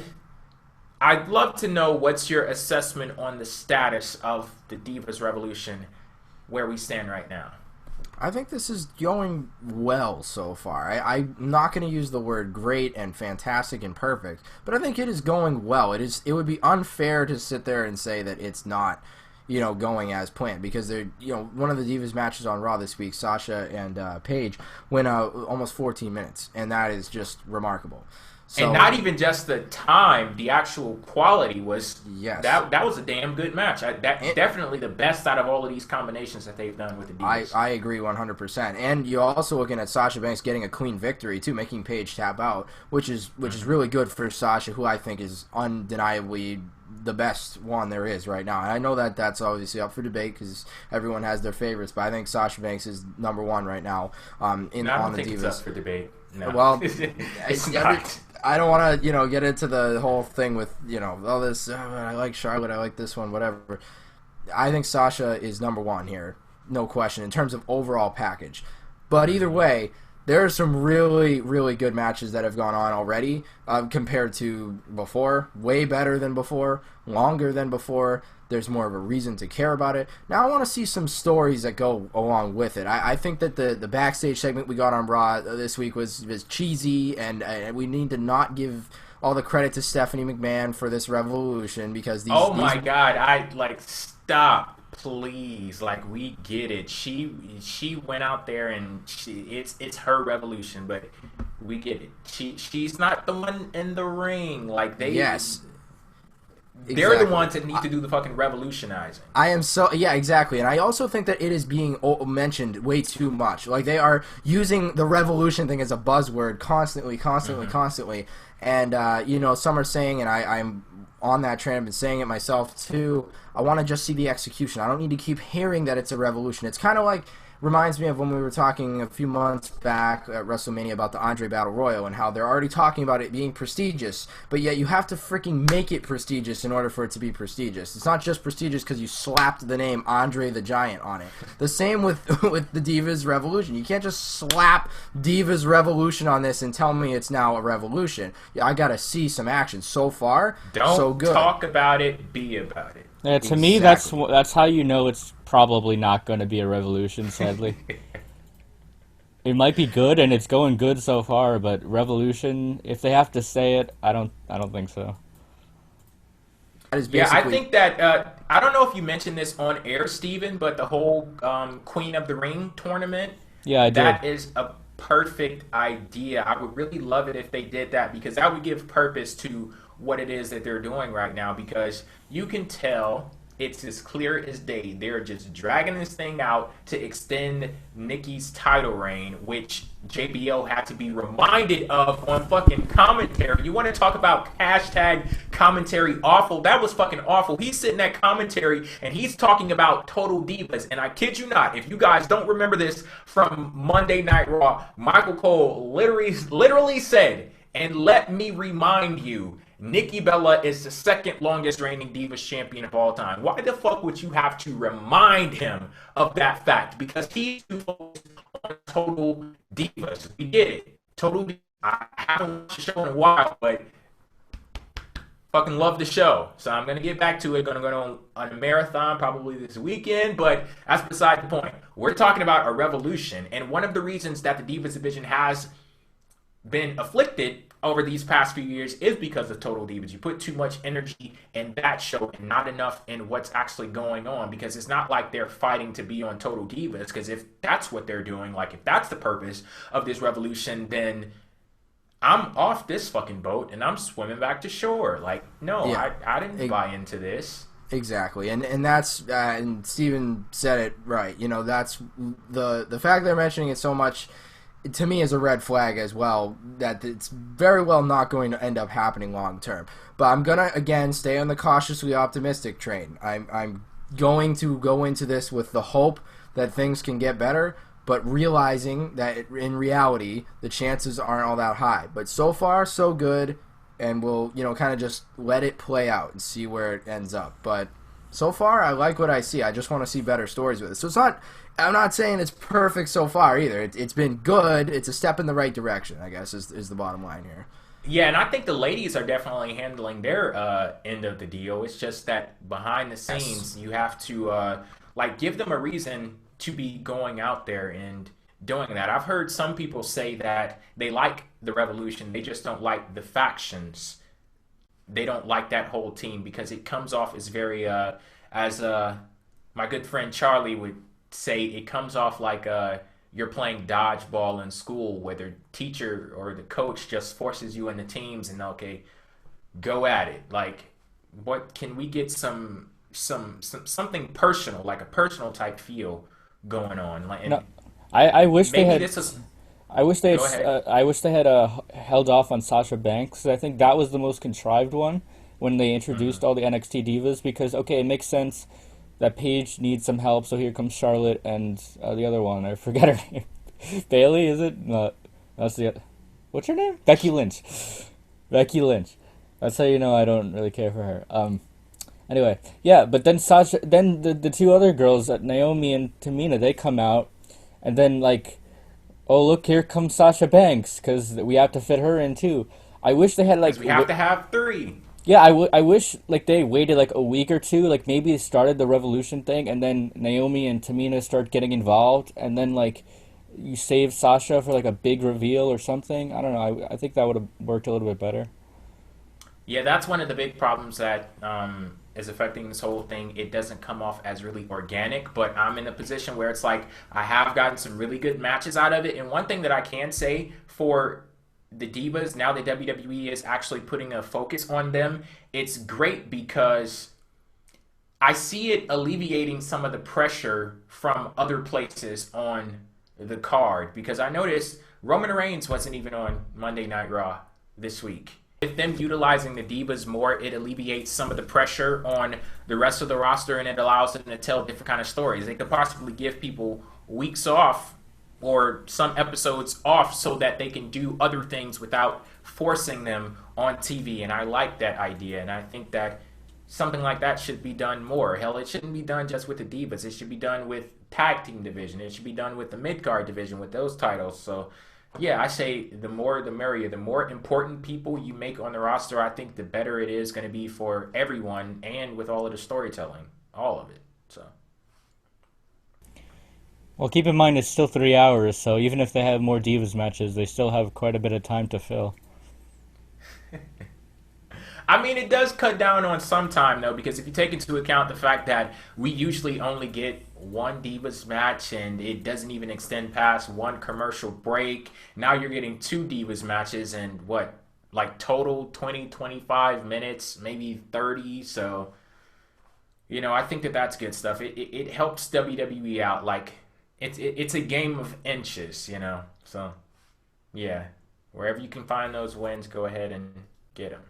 I'd love to know what's your assessment on the status of the Divas Revolution, where we stand right now. I think this is going well so far. I'm not going to use the word great and fantastic and perfect, but I think it is going well. It would be unfair to sit there and say that it's not, going as planned, because they're, one of the Divas matches on Raw this week, Sasha and Paige, went almost 14 minutes, and that is just remarkable. So, and not even just the time, the actual quality was, yes. That was a damn good match. Definitely the best out of all of these combinations that they've done with the Divas. I agree 100%. And you're also looking at Sasha Banks getting a clean victory, too, making Paige tap out, which is really good for Sasha, who I think is undeniably the best one there is right now. And I know that that's obviously up for debate because everyone has their favorites, but I think Sasha Banks is number one right now on the Divas. I don't think it's up for debate. No. Well, it's not. I don't want to, get into the whole thing with, all this, I like Charlotte, I like this one, whatever. I think Sasha is number one here, no question, in terms of overall package. But either way, there are some really, really good matches that have gone on already compared to before. Way better than before, longer than before. There's more of a reason to care about it. Now I want to see some stories that go along with it. I think that the backstage segment we got on Raw this week was cheesy, and we need to not give all the credit to Stephanie McMahon for this revolution, because these... Oh my God, stop, please. We get it. She went out there and it's her revolution, but we get it. She's not the one in the ring. Yes. They're the ones that need to do the fucking revolutionizing. Yeah, exactly. And I also think that it is being mentioned way too much. They are using the revolution thing as a buzzword constantly. And, some are saying, and I'm on that train, I've been saying it myself too, I want to just see the execution. I don't need to keep hearing that it's a revolution. It's kind of reminds me of when we were talking a few months back at WrestleMania about the Andre Battle Royal and how they're already talking about it being prestigious, but yet you have to freaking make it prestigious in order for it to be prestigious. It's not just prestigious because you slapped the name Andre the Giant on it. The same with the Divas Revolution. You can't just slap Divas Revolution on this and tell me it's now a revolution. I gotta see some action. So far, so good. Don't talk about it, be about it. Yeah, to me, that's how you know it's probably not going to be a Revolution, sadly. It might be good, and it's going good so far, but Revolution, if they have to say it, I don't think so. Yeah, I think that I don't know if you mentioned this on air, Steven, but the whole Queen of the Ring tournament. Yeah, I did. That is a perfect idea. I would really love it if they did that, because that would give purpose to what it is that they're doing right now, because you can tell it's as clear as day. They're just dragging this thing out to extend Nikki's title reign, which JBL had to be reminded of on fucking commentary. You want to talk about hashtag commentary awful? That was fucking awful. He's sitting at commentary and he's talking about Total Divas. And I kid you not, if you guys don't remember this from Monday Night Raw, Michael Cole literally said, and let me remind you, Nikki Bella is the second longest reigning Divas champion of all time. Why the fuck would you have to remind him of that fact? Because he's too focused on Total Divas. We get it. Total Divas. I haven't watched the show in a while, but fucking love the show. So I'm going to get back to it. Going to go on a marathon probably this weekend, but that's beside the point. We're talking about a revolution, and one of the reasons that the Divas division has been afflicted over these past few years is because of Total Divas. You put too much energy in that show and not enough in what's actually going on, because it's not like they're fighting to be on Total Divas, because if that's what they're doing, like if that's the purpose of this revolution, then I'm off this fucking boat and I'm swimming back to shore. Like, no, yeah. I didn't buy into this. Exactly, and that's and Steven said it right. You know, that's the fact they're mentioning it so much, to me, is a red flag as well, that it's very well not going to end up happening long term. But I'm gonna again stay on the cautiously optimistic train. I'm going to go into this with the hope that things can get better, but realizing that in reality the chances aren't all that high. But so far so good, and we'll kind of just let it play out and see where it ends up. But so far I like what I see. I just want to see better stories with it. So it's not. I'm not saying it's perfect so far either. It's been good. It's a step in the right direction, I guess, is the bottom line here. Yeah, and I think the ladies are definitely handling their end of the deal. It's just that behind the scenes, you have to give them a reason to be going out there and doing that. I've heard some people say that they like the Revolution. They just don't like the factions. They don't like that whole team because it comes off as very, as my good friend Charlie would say, it comes off like you're playing dodgeball in school, where the teacher or the coach just forces you into teams and okay, go at it. Like, what can we get something personal, like a personal type feel going on? Like, no, I wish they had. I wish they had held off on Sasha Banks. I think that was the most contrived one when they introduced all the NXT divas, because okay, it makes sense that Paige needs some help, so here comes Charlotte and the other one. I forget her name. Bailey, is it? No, that's the. What's her name? Becky Lynch. Becky Lynch. That's how you know I don't really care for her. Anyway, yeah, but then the two other girls, Naomi and Tamina, they come out, and then oh look, here comes Sasha Banks, because we have to fit her in too. I wish they had we have to have three. Yeah, I wish they waited a week or two, maybe started the Revolution thing, and then Naomi and Tamina start getting involved, and then you save Sasha for a big reveal or something. I don't know. I think that would have worked a little bit better. Yeah, that's one of the big problems that is affecting this whole thing. It doesn't come off as really organic, but I'm in a position where it's I have gotten some really good matches out of it. And one thing that I can say for the divas, now that WWE is actually putting a focus on them, it's great because I see it alleviating some of the pressure from other places on the card. Because I noticed Roman Reigns wasn't even on Monday Night Raw this week. With them utilizing the divas more, it alleviates some of the pressure on the rest of the roster, and it allows them to tell different kind of stories. They could possibly give people weeks off or some episodes off so that they can do other things without forcing them on TV. And I like that idea, and I think that something like that should be done more. Hell, it shouldn't be done just with the divas. It should be done with tag team division. It should be done with the mid-card division, with those titles. So yeah, I say the more the merrier. The more important people you make on the roster, I think the better it is going to be for everyone, and with all of the storytelling, all of it. So Well, keep in mind it's still 3 hours, so even if they have more Divas matches, they still have quite a bit of time to fill. I mean, it does cut down on some time, though, because if you take into account the fact that we usually only get one Divas match and it doesn't even extend past one commercial break, now you're getting two Divas matches and what, like total 20, 25 minutes, maybe 30, so, you know, I think that that's good stuff. It helps WWE out, like, it's a game of inches, you know, so, yeah, wherever you can find those wins, go ahead and get them.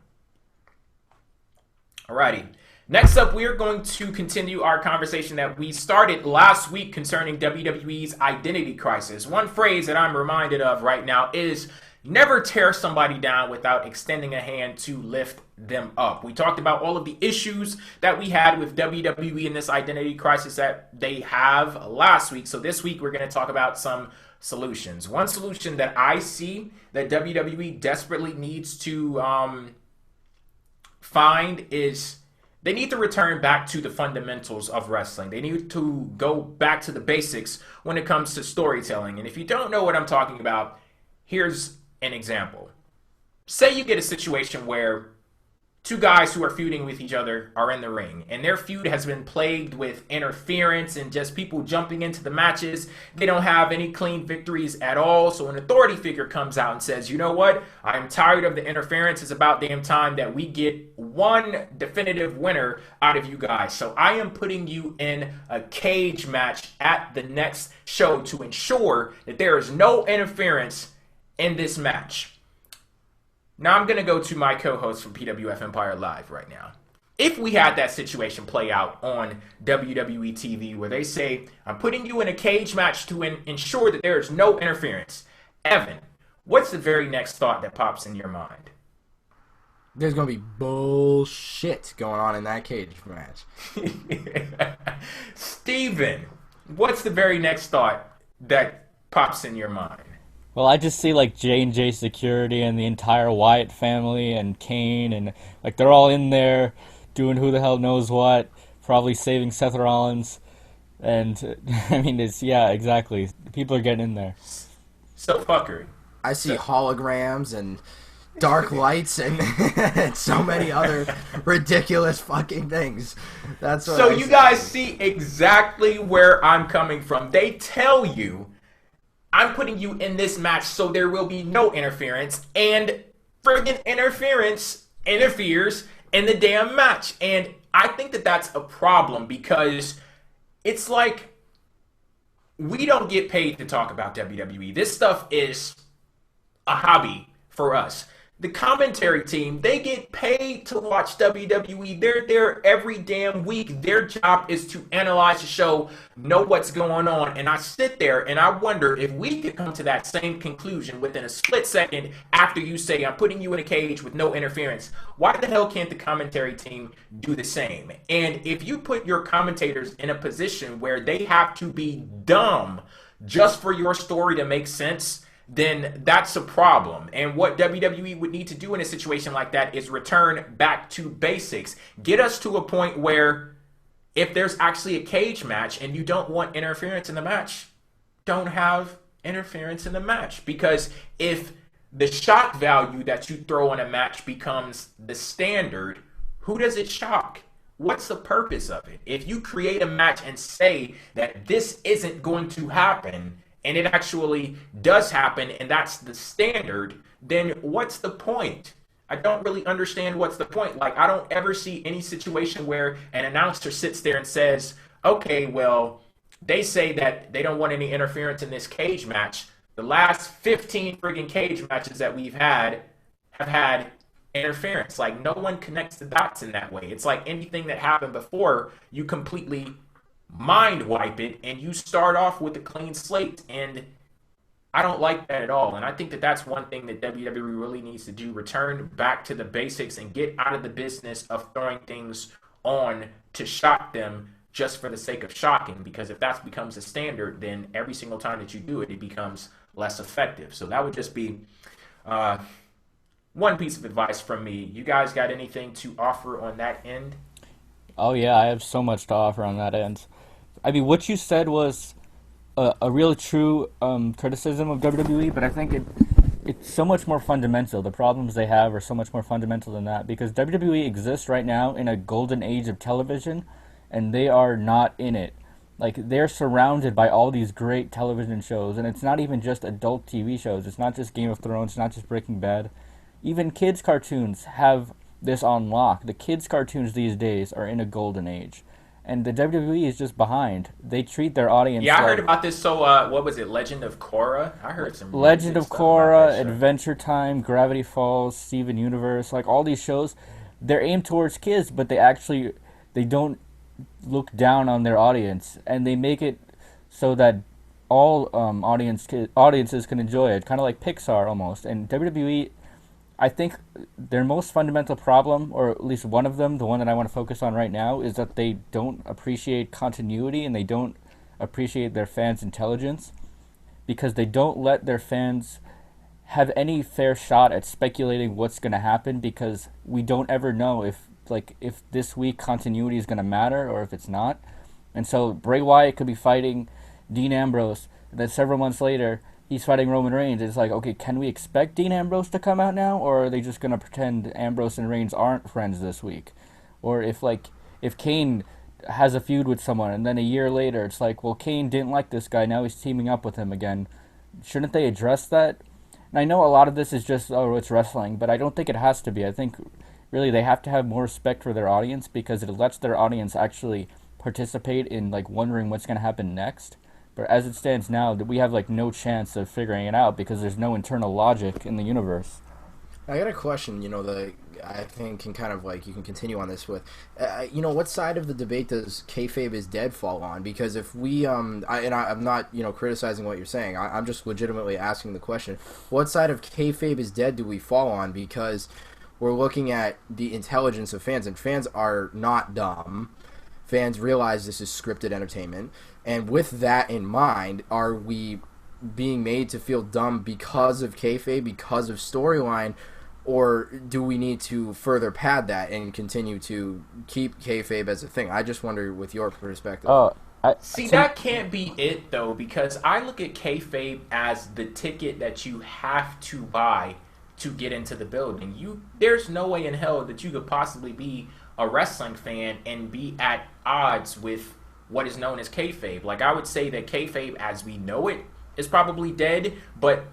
Alrighty. Next up, we are going to continue our conversation that we started last week concerning WWE's identity crisis. One phrase that I'm reminded of right now is never tear somebody down without extending a hand to lift them up. We talked about all of the issues that we had with WWE in this identity crisis that they have last week. So this week, we're going to talk about some solutions. One solution that I see that WWE desperately needs to find is they need to return back to the fundamentals of wrestling. They need to go back to the basics when it comes to storytelling. And if you don't know what I'm talking about, here's an example. Say you get a situation where two guys who are feuding with each other are in the ring, and their feud has been plagued with interference and just people jumping into the matches. They don't have any clean victories at all. So an authority figure comes out and says, you know what? I'm tired of the interference. It's about damn time that we get one definitive winner out of you guys. So I am putting you in a cage match at the next show to ensure that there is no interference in this match. Now I'm going to go to my co-host from PWF Empire Live right now. If we had that situation play out on WWE TV where they say, I'm putting you in a cage match to ensure that there is no interference. Evan, what's the very next thought that pops in your mind? There's going to be bullshit going on in that cage match. Steven, what's the very next thought that pops in your mind? Well, I just see like J&J Security and the entire Wyatt family and Kane, and like they're all in there doing who the hell knows what, probably saving Seth Rollins. And I mean, yeah, exactly. People are getting in there. So fuckery. I see holograms and dark lights and so many other ridiculous fucking things. That's what so you guys see exactly where I'm coming from. They tell you, I'm putting you in this match so there will be no interference, and friggin' interference interferes in the damn match. And I think that that's a problem because it's like we don't get paid to talk about WWE. This stuff is a hobby for us. The commentary team, they get paid to watch WWE. They're there every damn week. Their job is to analyze the show, know what's going on. And I sit there and I wonder if we could come to that same conclusion within a split second after you say, I'm putting you in a cage with no interference. Why the hell can't the commentary team do the same? And if you put your commentators in a position where they have to be dumb just for your story to make sense, then that's a problem. And what WWE would need to do in a situation like that is return back to basics. Get us to a point where if there's actually a cage match and you don't want interference in the match, don't have interference in the match. Because if the shock value that you throw in a match becomes the standard, who does it shock? What's the purpose of it? If you create a match and say that this isn't going to happen, and it actually does happen, and that's the standard, then what's the point? I don't really understand what's the point. Like, I don't ever see any situation where an announcer sits there and says, okay, well, they say that they don't want any interference in this cage match. The last 15 friggin' cage matches that we've had have had interference. Like, no one connects the dots in that way. It's like anything that happened before, you completely mind wipe it and you start off with a clean slate, and I don't like that at all. And I think that that's one thing that WWE really needs to do, return back to the basics and get out of the business of throwing things on to shock them just for the sake of shocking, because if that becomes a standard, then every single time that you do it, it becomes less effective. So that would just be one piece of advice from me. You guys got anything to offer on that end? Oh yeah, I have so much to offer on that end. I mean, what you said was a real true criticism of WWE, but I think it's so much more fundamental. The problems they have are so much more fundamental than that, because WWE exists right now in a golden age of television, and they are not in it. Like, they're surrounded by all these great television shows, and it's not even just adult TV shows. It's not just Game of Thrones, it's not just Breaking Bad. Even kids' cartoons have this on lock. The kids' cartoons these days are in a golden age. And the WWE is just behind. They treat their audience I heard about this. So, what was it? Legend of Korra? I heard some. Legend of Korra, Adventure Time, Gravity Falls, Steven Universe, like all these shows, they're aimed towards kids, but they don't look down on their audience, and they make it so that all audiences can enjoy it, kind of like Pixar almost. And WWE, I think their most fundamental problem, or at least one of them, the one that I want to focus on right now, is that they don't appreciate continuity and they don't appreciate their fans' intelligence, because they don't let their fans have any fair shot at speculating what's going to happen, because we don't ever know if this week continuity is going to matter or if it's not. And so Bray Wyatt could be fighting Dean Ambrose, and then several months later he's fighting Roman Reigns. It's like, okay, can we expect Dean Ambrose to come out now, or are they just going to pretend Ambrose and Reigns aren't friends this week? Or if Kane has a feud with someone, and then a year later it's like, well, Kane didn't like this guy, now he's teaming up with him again. Shouldn't they address that? And I know a lot of this is just, oh, it's wrestling, but I don't think it has to be. I think really they have to have more respect for their audience, because it lets their audience actually participate in wondering what's going to happen next. But as it stands now, we have no chance of figuring it out, because there's no internal logic in the universe. I got a question, that I think can kind of you can continue on this with, what side of the debate does kayfabe is dead fall on? Because if we, I'm not, criticizing what you're saying. I'm just legitimately asking the question, what side of kayfabe is dead do we fall on? Because we're looking at the intelligence of fans, and fans are not dumb. Fans realize this is scripted entertainment, and with that in mind, are we being made to feel dumb because of kayfabe, because of storyline, or do we need to further pad that and continue to keep kayfabe as a thing? I just wonder, with your perspective. That can't be it, though, because I look at kayfabe as the ticket that you have to buy to get into the building. There's no way in hell that you could possibly be a wrestling fan and be at odds with what is known as kayfabe. I would say that kayfabe as we know it is probably dead, but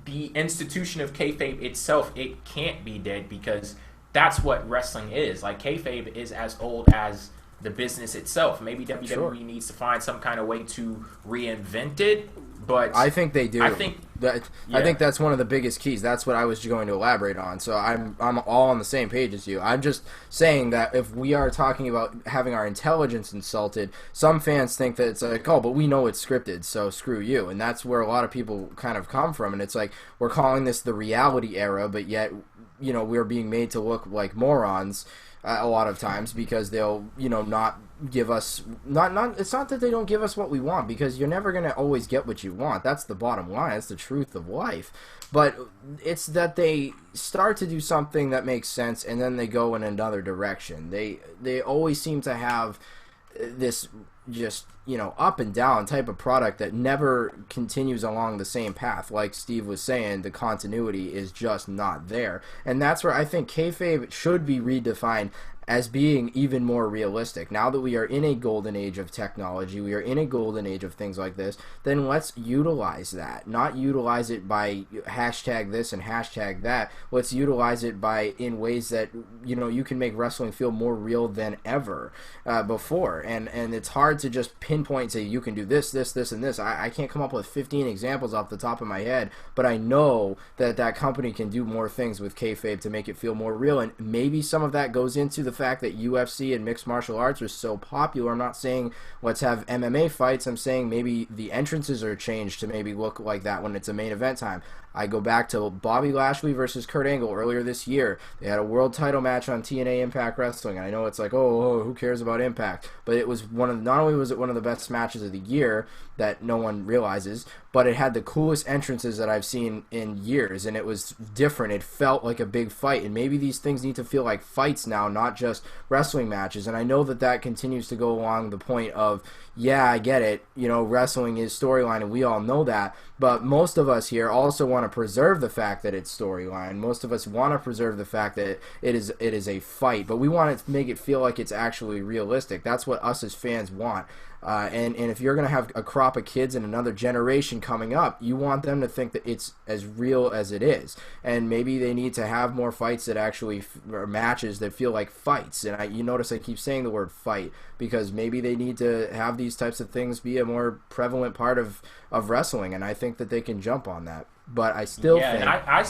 the institution of kayfabe itself, it can't be dead, because that's what wrestling is. Kayfabe is as old as the business itself. Maybe WWE needs to find some kind of way to reinvent it, but I think they do. I think that's one of the biggest keys. That's what I was going to elaborate on. So I'm all on the same page as you. I'm just saying that if we are talking about having our intelligence insulted, some fans think that it's oh, but we know it's scripted, so screw you. And that's where a lot of people kind of come from. And it's we're calling this the reality era, but yet we're being made to look like morons a lot of times, because they'll not give us it's not that they don't give us what we want, because you're never going to always get what you want. That's the bottom line. That's the truth of life. But it's that they start to do something that makes sense, and then they go in another direction. They always seem to have this just up and down type of product that never continues along the same path. Like Steve was saying, the continuity is just not there, and that's where I think kayfabe should be redefined as being even more realistic. Now that we are in a golden age of technology, we are in a golden age of things like this, then let's utilize that. Not utilize it by hashtag this and hashtag that. Let's utilize it in ways that, you can make wrestling feel more real than ever before. And it's hard to just pinpoint and say, you can do this, this, this, and this. I can't come up with 15 examples off the top of my head, but I know that company can do more things with kayfabe to make it feel more real, and maybe some of that goes into the fact that UFC and mixed martial arts are so popular. I'm not saying let's have MMA fights. I'm saying maybe the entrances are changed to maybe look like that when it's a main event time. I go back to Bobby Lashley versus Kurt Angle earlier this year. They had a world title match on TNA Impact Wrestling, and I know it's oh, who cares about Impact? But it was not only was it one of the best matches of the year that no one realizes, but it had the coolest entrances that I've seen in years, and it was different. It felt like a big fight, and maybe these things need to feel like fights now, not just wrestling matches. And I know that continues to go along the point of, yeah, I get it, wrestling is storyline, and we all know that, but most of us here also want to preserve the fact that it's storyline. Most of us want to preserve the fact that it is a fight, but we want to make it feel like it's actually realistic. That's what us as fans want. And if you're going to have a crop of kids and another generation coming up, you want them to think that it's as real as it is. And maybe they need to have more fights that actually, or matches that feel like fights. And you notice I keep saying the word fight, because maybe they need to have these types of things be a more prevalent part of wrestling. And I think that they can jump on that. But I still think... and I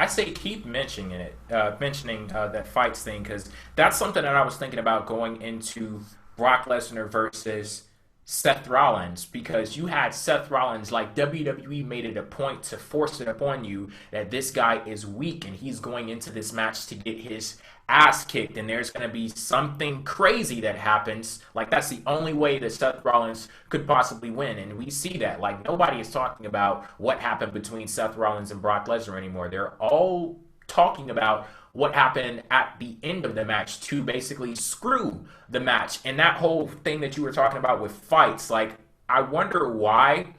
say keep mentioning it, that fights thing, because that's something that I was thinking about going into Brock Lesnar versus Seth Rollins, because you had Seth Rollins, like WWE made it a point to force it upon you that this guy is weak and he's going into this match to get his ass kicked, and there's going to be something crazy that happens. Like, that's the only way that Seth Rollins could possibly win, and we see that. Like, nobody is talking about what happened between Seth Rollins and Brock Lesnar anymore. They're all talking about what happened at the end of the match to basically screw the match. And that whole thing that you were talking about with fights, like, I wonder why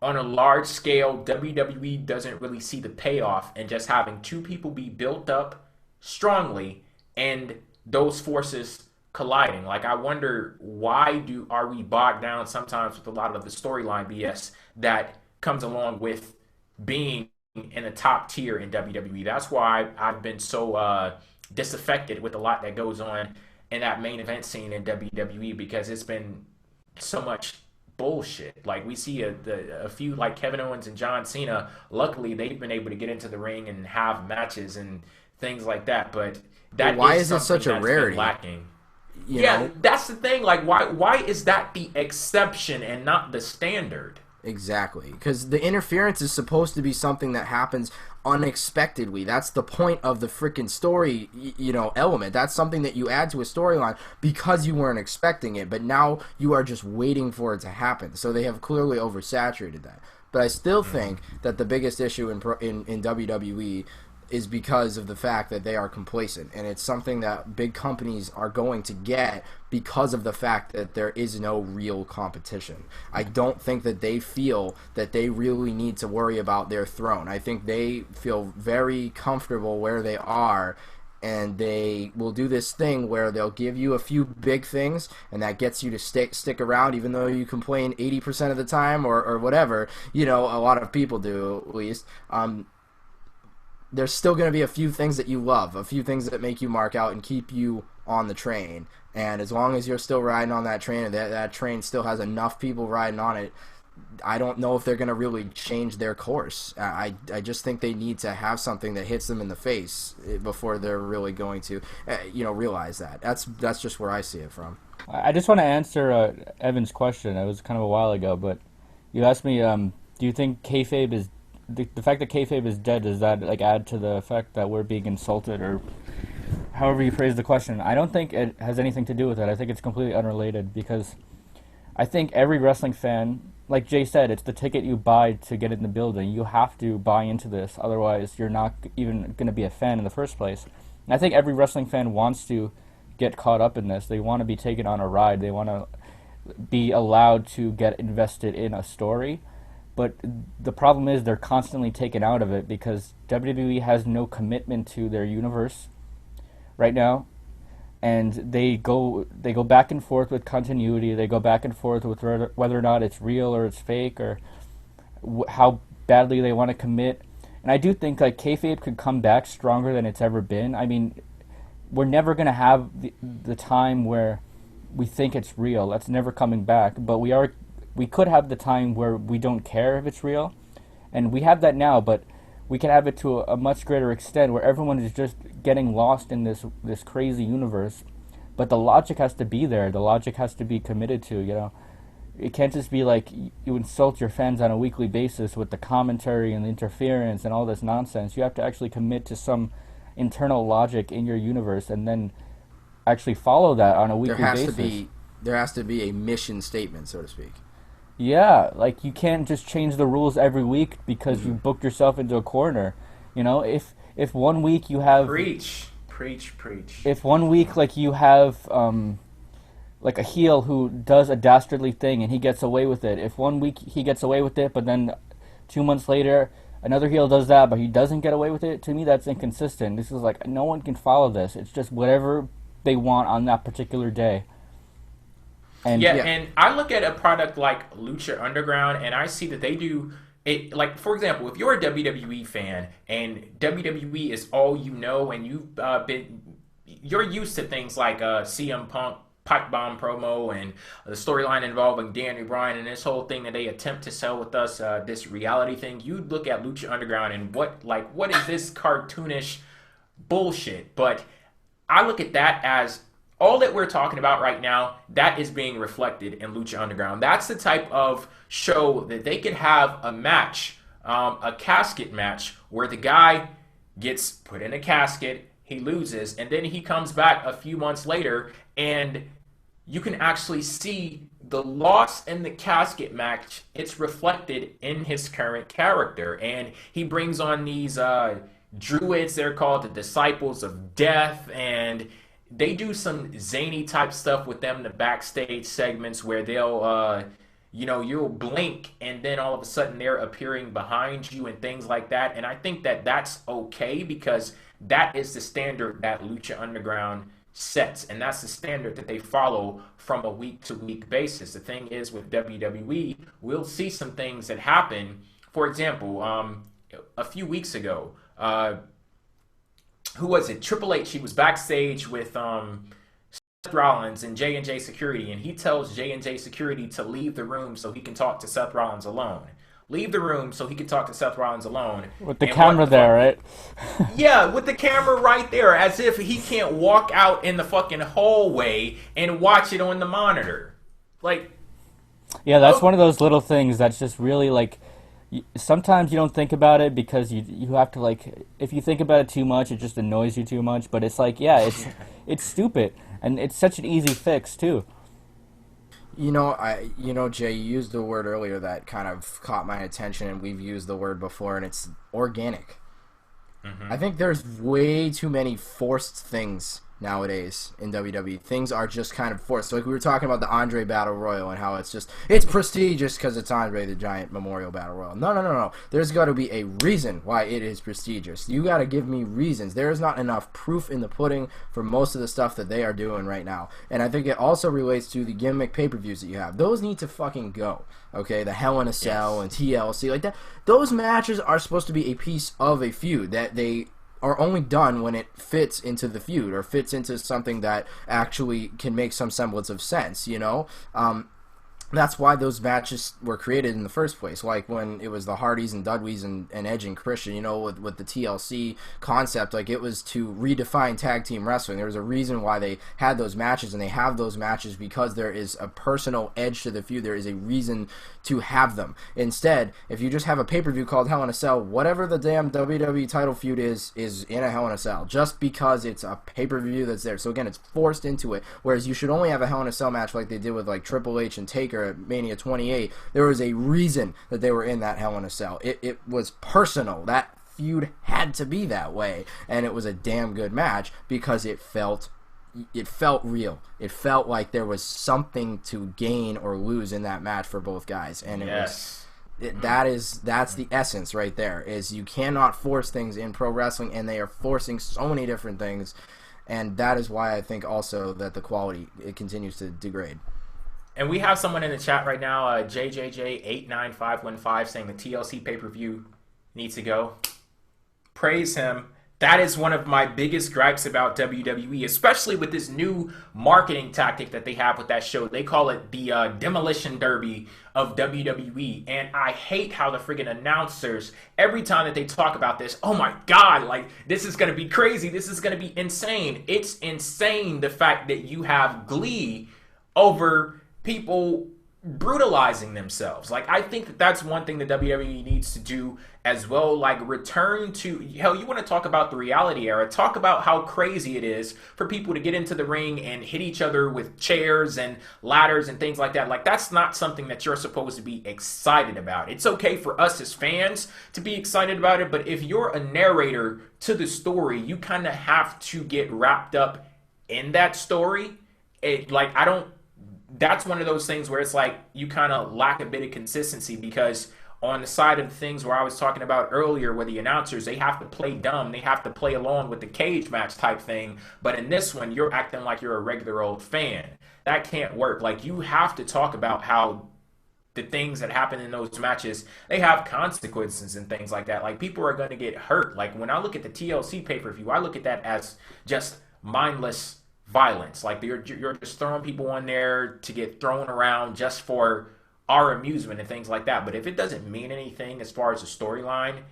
on a large scale WWE doesn't really see the payoff in just having two people be built up strongly and those forces colliding. Like, I wonder why are we bogged down sometimes with a lot of the storyline BS that comes along with being in a top tier in WWE. That's why I've been so disaffected with a lot that goes on in that main event scene in WWE, because it's been so much bullshit. Like, we see a few like Kevin Owens and John Cena. Luckily, they've been able to get into the ring and have matches and things like that. But why is it such a rarity? Lacking. That's the thing. Like, why is that the exception and not the standard? Exactly, because the interference is supposed to be something that happens unexpectedly. That's the point of the freaking story, element. That's something that you add to a storyline because you weren't expecting it, but now you are just waiting for it to happen. So they have clearly oversaturated that. But I still think that the biggest issue in WWE is because of the fact that they are complacent, and it's something that big companies are going to get because of the fact that there is no real competition. I don't think that they feel that they really need to worry about their throne. I think they feel very comfortable where they are, and they will do this thing where they'll give you a few big things, and that gets you to stick around, even though you complain 80% of the time or whatever, a lot of people do, at least. There's still going to be a few things that you love, a few things that make you mark out and keep you on the train. And as long as you're still riding on that train, and that train still has enough people riding on it, I don't know if they're going to really change their course. I just think they need to have something that hits them in the face before they're really going to, realize that. That's just where I see it from. I just want to answer Evan's question. It was kind of a while ago, but you asked me, do you think kayfabe is the fact that kayfabe is dead, does that add to the fact that we're being insulted, or however you phrase the question? I don't think it has anything to do with it. I think it's completely unrelated, because I think every wrestling fan, like Jay said, it's the ticket you buy to get in the building. You have to buy into this, otherwise you're not even going to be a fan in the first place. And I think every wrestling fan wants to get caught up in this. They want to be taken on a ride. They want to be allowed to get invested in a story. But the problem is they're constantly taken out of it because WWE has no commitment to their universe right now, and they go back and forth with continuity. They go back and forth with whether or not it's real or it's fake, or how badly they want to commit. And I do think kayfabe could come back stronger than it's ever been. I mean, we're never going to have the time where we think it's real. That's never coming back. But we could have the time where we don't care if it's real, and we have that now, but we can have it to a much greater extent where everyone is just getting lost in this crazy universe. But the logic has to be there. The logic has to be committed to, It can't just be like you insult your fans on a weekly basis with the commentary and the interference and all this nonsense. You have to actually commit to some internal logic in your universe and then actually follow that on a weekly basis. There has to be a mission statement, so to speak. Yeah, like you can't just change the rules every week because you booked yourself into a corner. You know, if 1 week you have preach. if 1 week like you have like a heel who does a dastardly thing and he gets away with it. If 1 week he gets away with it, but then 2 months later another heel does that, but he doesn't get away with it, to me that's inconsistent. This is like no one can follow this. It's just whatever they want on that particular day. And and I look at a product like Lucha Underground, and I see that they do it. Like, for example, if you're a WWE fan and WWE is all you know, and you're used to things like CM Punk pipe bomb promo and the storyline involving Daniel Bryan and this whole thing that they attempt to sell with us, this reality thing. You look at Lucha Underground and what is this cartoonish bullshit? But I look at that as all that we're talking about right now, that is being reflected in Lucha Underground. That's the type of show that they could have a match, a casket match, where the guy gets put in a casket, he loses, and then he comes back a few months later, and you can actually see the loss in the casket match. It's reflected in his current character, and he brings on these druids. They're called the Disciples of Death, and they do some zany type stuff with them in the backstage segments where they'll, you'll blink and then all of a sudden they're appearing behind you and things like that. And I think that that's okay because that is the standard that Lucha Underground sets. And that's the standard that they follow from a week-to-week basis. The thing is with WWE, we'll see some things that happen. For example, a few weeks ago, who was it? Triple H. He was backstage with Seth Rollins and J&J Security, and he tells J&J Security to leave the room so he can talk to Seth Rollins alone. Leave the room so he can talk to Seth Rollins alone. With the camera there, right? Yeah, with the camera right there, as if he can't walk out in the fucking hallway and watch it on the monitor. Like, yeah, that's one of those little things that's just really like. Sometimes you don't think about it because you have to, like, if you think about it too much, it just annoys you too much. But it's like, yeah, it's stupid, and it's such an easy fix too. Jay, you used the word earlier that kind of caught my attention, and we've used the word before, and it's organic. Mm-hmm. I think there's way too many forced things nowadays in WWE. Things are just kind of forced. So like we were talking about the Andre Battle Royal and how it's prestigious because it's Andre the Giant Memorial Battle Royal. No. There's got to be a reason why it is prestigious. You got to give me reasons. There is not enough proof in the pudding for most of the stuff that they are doing right now. And I think it also relates to the gimmick pay-per-views that you have. Those need to fucking go. Okay, the Hell in a Cell and TLC like that. Those matches are supposed to be a piece of a feud that they are only done when it fits into the feud or fits into something that actually can make some semblance of sense, That's why those matches were created in the first place. Like when it was the Hardys and Dudleys and Edge and Christian, with the TLC concept, like it was to redefine tag team wrestling. There was a reason why they had those matches, and they have those matches because there is a personal edge to the feud. There is a reason to have them. Instead, if you just have a pay-per-view called Hell in a Cell, whatever the damn WWE title feud is in a Hell in a Cell, just because it's a pay-per-view that's there. So again, it's forced into it, whereas you should only have a Hell in a Cell match like they did with like Triple H and Taker at Mania 28. There was a reason that they were in that Hell in a Cell. It was personal. That feud had to be that way, and it was a damn good match because it felt real. It felt like there was something to gain or lose in that match for both guys, and that's the essence right there. Is you cannot force things in pro wrestling, and they are forcing so many different things, and that is why I think also that the quality it continues to degrade. And we have someone in the chat right now, JJJ89515, saying the TLC pay-per-view needs to go. Praise him. That is one of my biggest gripes about WWE, especially with this new marketing tactic that they have with that show. They call it the Demolition Derby of WWE. And I hate how the friggin' announcers, every time that they talk about this, oh my God, like, this is going to be crazy. This is going to be insane. It's insane the fact that you have glee over people brutalizing themselves. Like, I think that that's one thing the WWE needs to do as well. Like, return to, hell, you want to talk about the reality era, talk about how crazy it is for people to get into the ring and hit each other with chairs and ladders and things like that. Like, that's not something that you're supposed to be excited about. It's okay for us as fans to be excited about it, but if you're a narrator to the story, you kind of have to get wrapped up in that story. That's one of those things where it's like you kind of lack a bit of consistency, because on the side of things where I was talking about earlier, where the announcers, they have to play dumb, they have to play along with the cage match type thing, but in this one, you're acting like you're a regular old fan. That can't work. Like, you have to talk about how the things that happen in those matches, they have consequences and things like that. Like, people are going to get hurt. Like, when I look at the TLC pay-per-view, I look at that as just mindless violence. Like, you're just throwing people on there to get thrown around just for our amusement and things like that. But if it doesn't mean anything as far as the storyline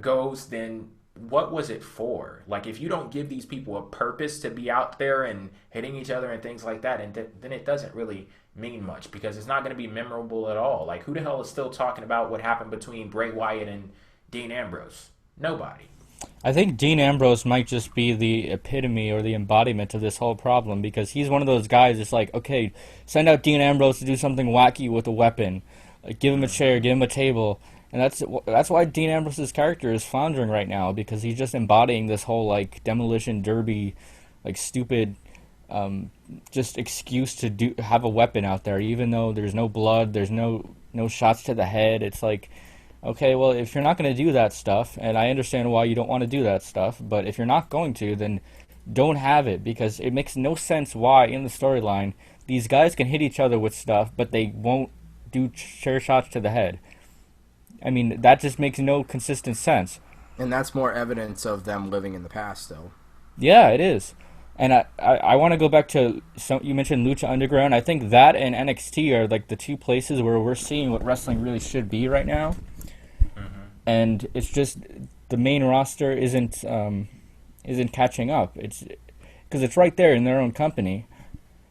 goes, then what was it for? Like, if you don't give these people a purpose to be out there and hitting each other and things like that, and then it doesn't really mean much, because it's not going to be memorable at all. Like, who the hell is still talking about what happened between Bray Wyatt and Dean Ambrose? Nobody. I think Dean Ambrose might just be the epitome or the embodiment of this whole problem, because he's one of those guys that's like, okay, send out Dean Ambrose to do something wacky with a weapon. Like, give him a chair, give him a table. And that's why Dean Ambrose's character is floundering right now, because he's just embodying this whole, like, demolition derby, like, stupid just excuse to have a weapon out there, even though there's no blood, there's no shots to the head. It's like, okay, well, if you're not going to do that stuff, and I understand why you don't want to do that stuff, but if you're not going to, then don't have it, because it makes no sense why, in the storyline, these guys can hit each other with stuff, but they won't do chair shots to the head. I mean, that just makes no consistent sense. And that's more evidence of them living in the past, though. Yeah, it is. And I want to go back to, you mentioned Lucha Underground. I think that and NXT are like the two places where we're seeing what wrestling really should be right now. And it's just the main roster isn't catching up. It's because it's right there in their own company.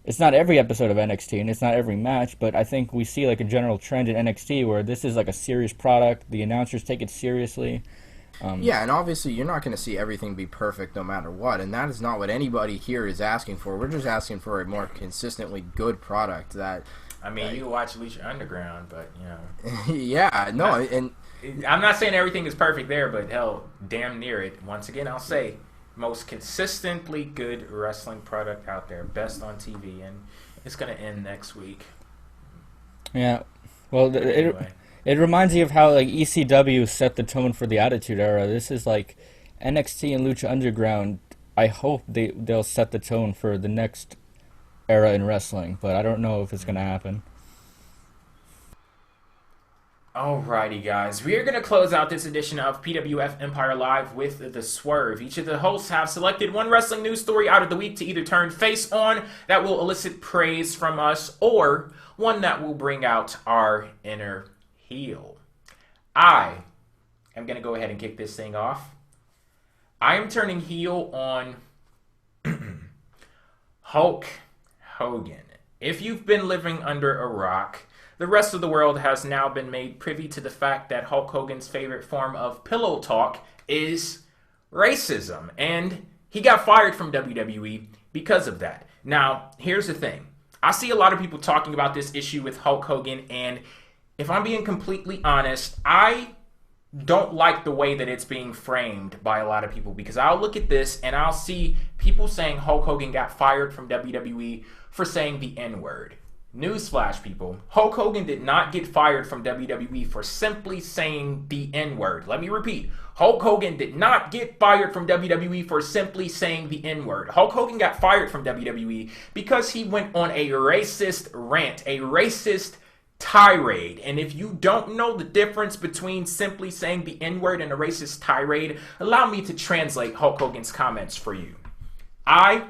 It's not every episode of NXT, and it's not every match, but I think we see like a general trend in NXT where this is like a serious product. The announcers take it seriously. Yeah, and obviously you're not going to see everything be perfect no matter what, and that is not what anybody here is asking for. We're just asking for a more consistently good product that... I mean, you watch Lucha Underground, but, you know... yeah, no, and... I'm not saying everything is perfect there, but hell, damn near it. Once again, I'll say, most consistently good wrestling product out there, best on TV, and it's going to end next week. Yeah, well, anyway. It reminds me of how like ECW set the tone for the Attitude Era. This is like NXT and Lucha Underground. I hope they'll set the tone for the next era in wrestling, but I don't know if it's going to happen. Alrighty, guys. We are going to close out this edition of PWF Empire Live with The Swerve. Each of the hosts have selected one wrestling news story out of the week to either turn face on that will elicit praise from us, or one that will bring out our inner heel. I am going to go ahead and kick this thing off. I am turning heel on Hulk Hogan. If you've been living under a rock, the rest of the world has now been made privy to the fact that Hulk Hogan's favorite form of pillow talk is racism, and he got fired from WWE because of that. Now, here's the thing. I see a lot of people talking about this issue with Hulk Hogan, and if I'm being completely honest, I don't like the way that it's being framed by a lot of people, because I'll look at this and I'll see people saying Hulk Hogan got fired from WWE for saying the N-word. Newsflash, people. Hulk Hogan did not get fired from WWE for simply saying the N-word. Let me repeat. Hulk Hogan did not get fired from WWE for simply saying the N-word. Hulk Hogan got fired from WWE because he went on a racist rant, a racist tirade. And if you don't know the difference between simply saying the N-word and a racist tirade, allow me to translate Hulk Hogan's comments for you. I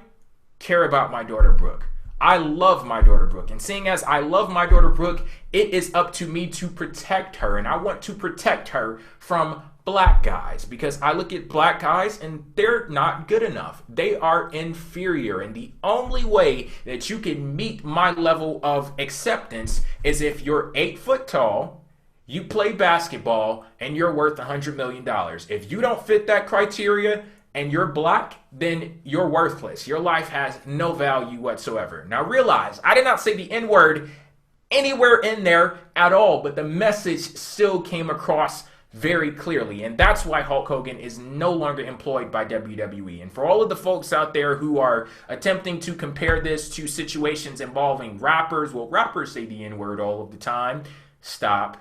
care about my daughter Brooke. I love my daughter Brooke, and seeing as I love my daughter Brooke, it is up to me to protect her, and I want to protect her from black guys, because I look at black guys and they're not good enough. They are inferior, and the only way that you can meet my level of acceptance is if you're 8 foot tall, you play basketball, and you're worth $100 million. If you don't fit that criteria and you're black, then you're worthless. Your life has no value whatsoever. Now realize, I did not say the N-word anywhere in there at all, but the message still came across very clearly, and that's why Hulk Hogan is no longer employed by WWE. And for all of the folks out there who are attempting to compare this to situations involving rappers, well, rappers say the N-word all of the time. Stop.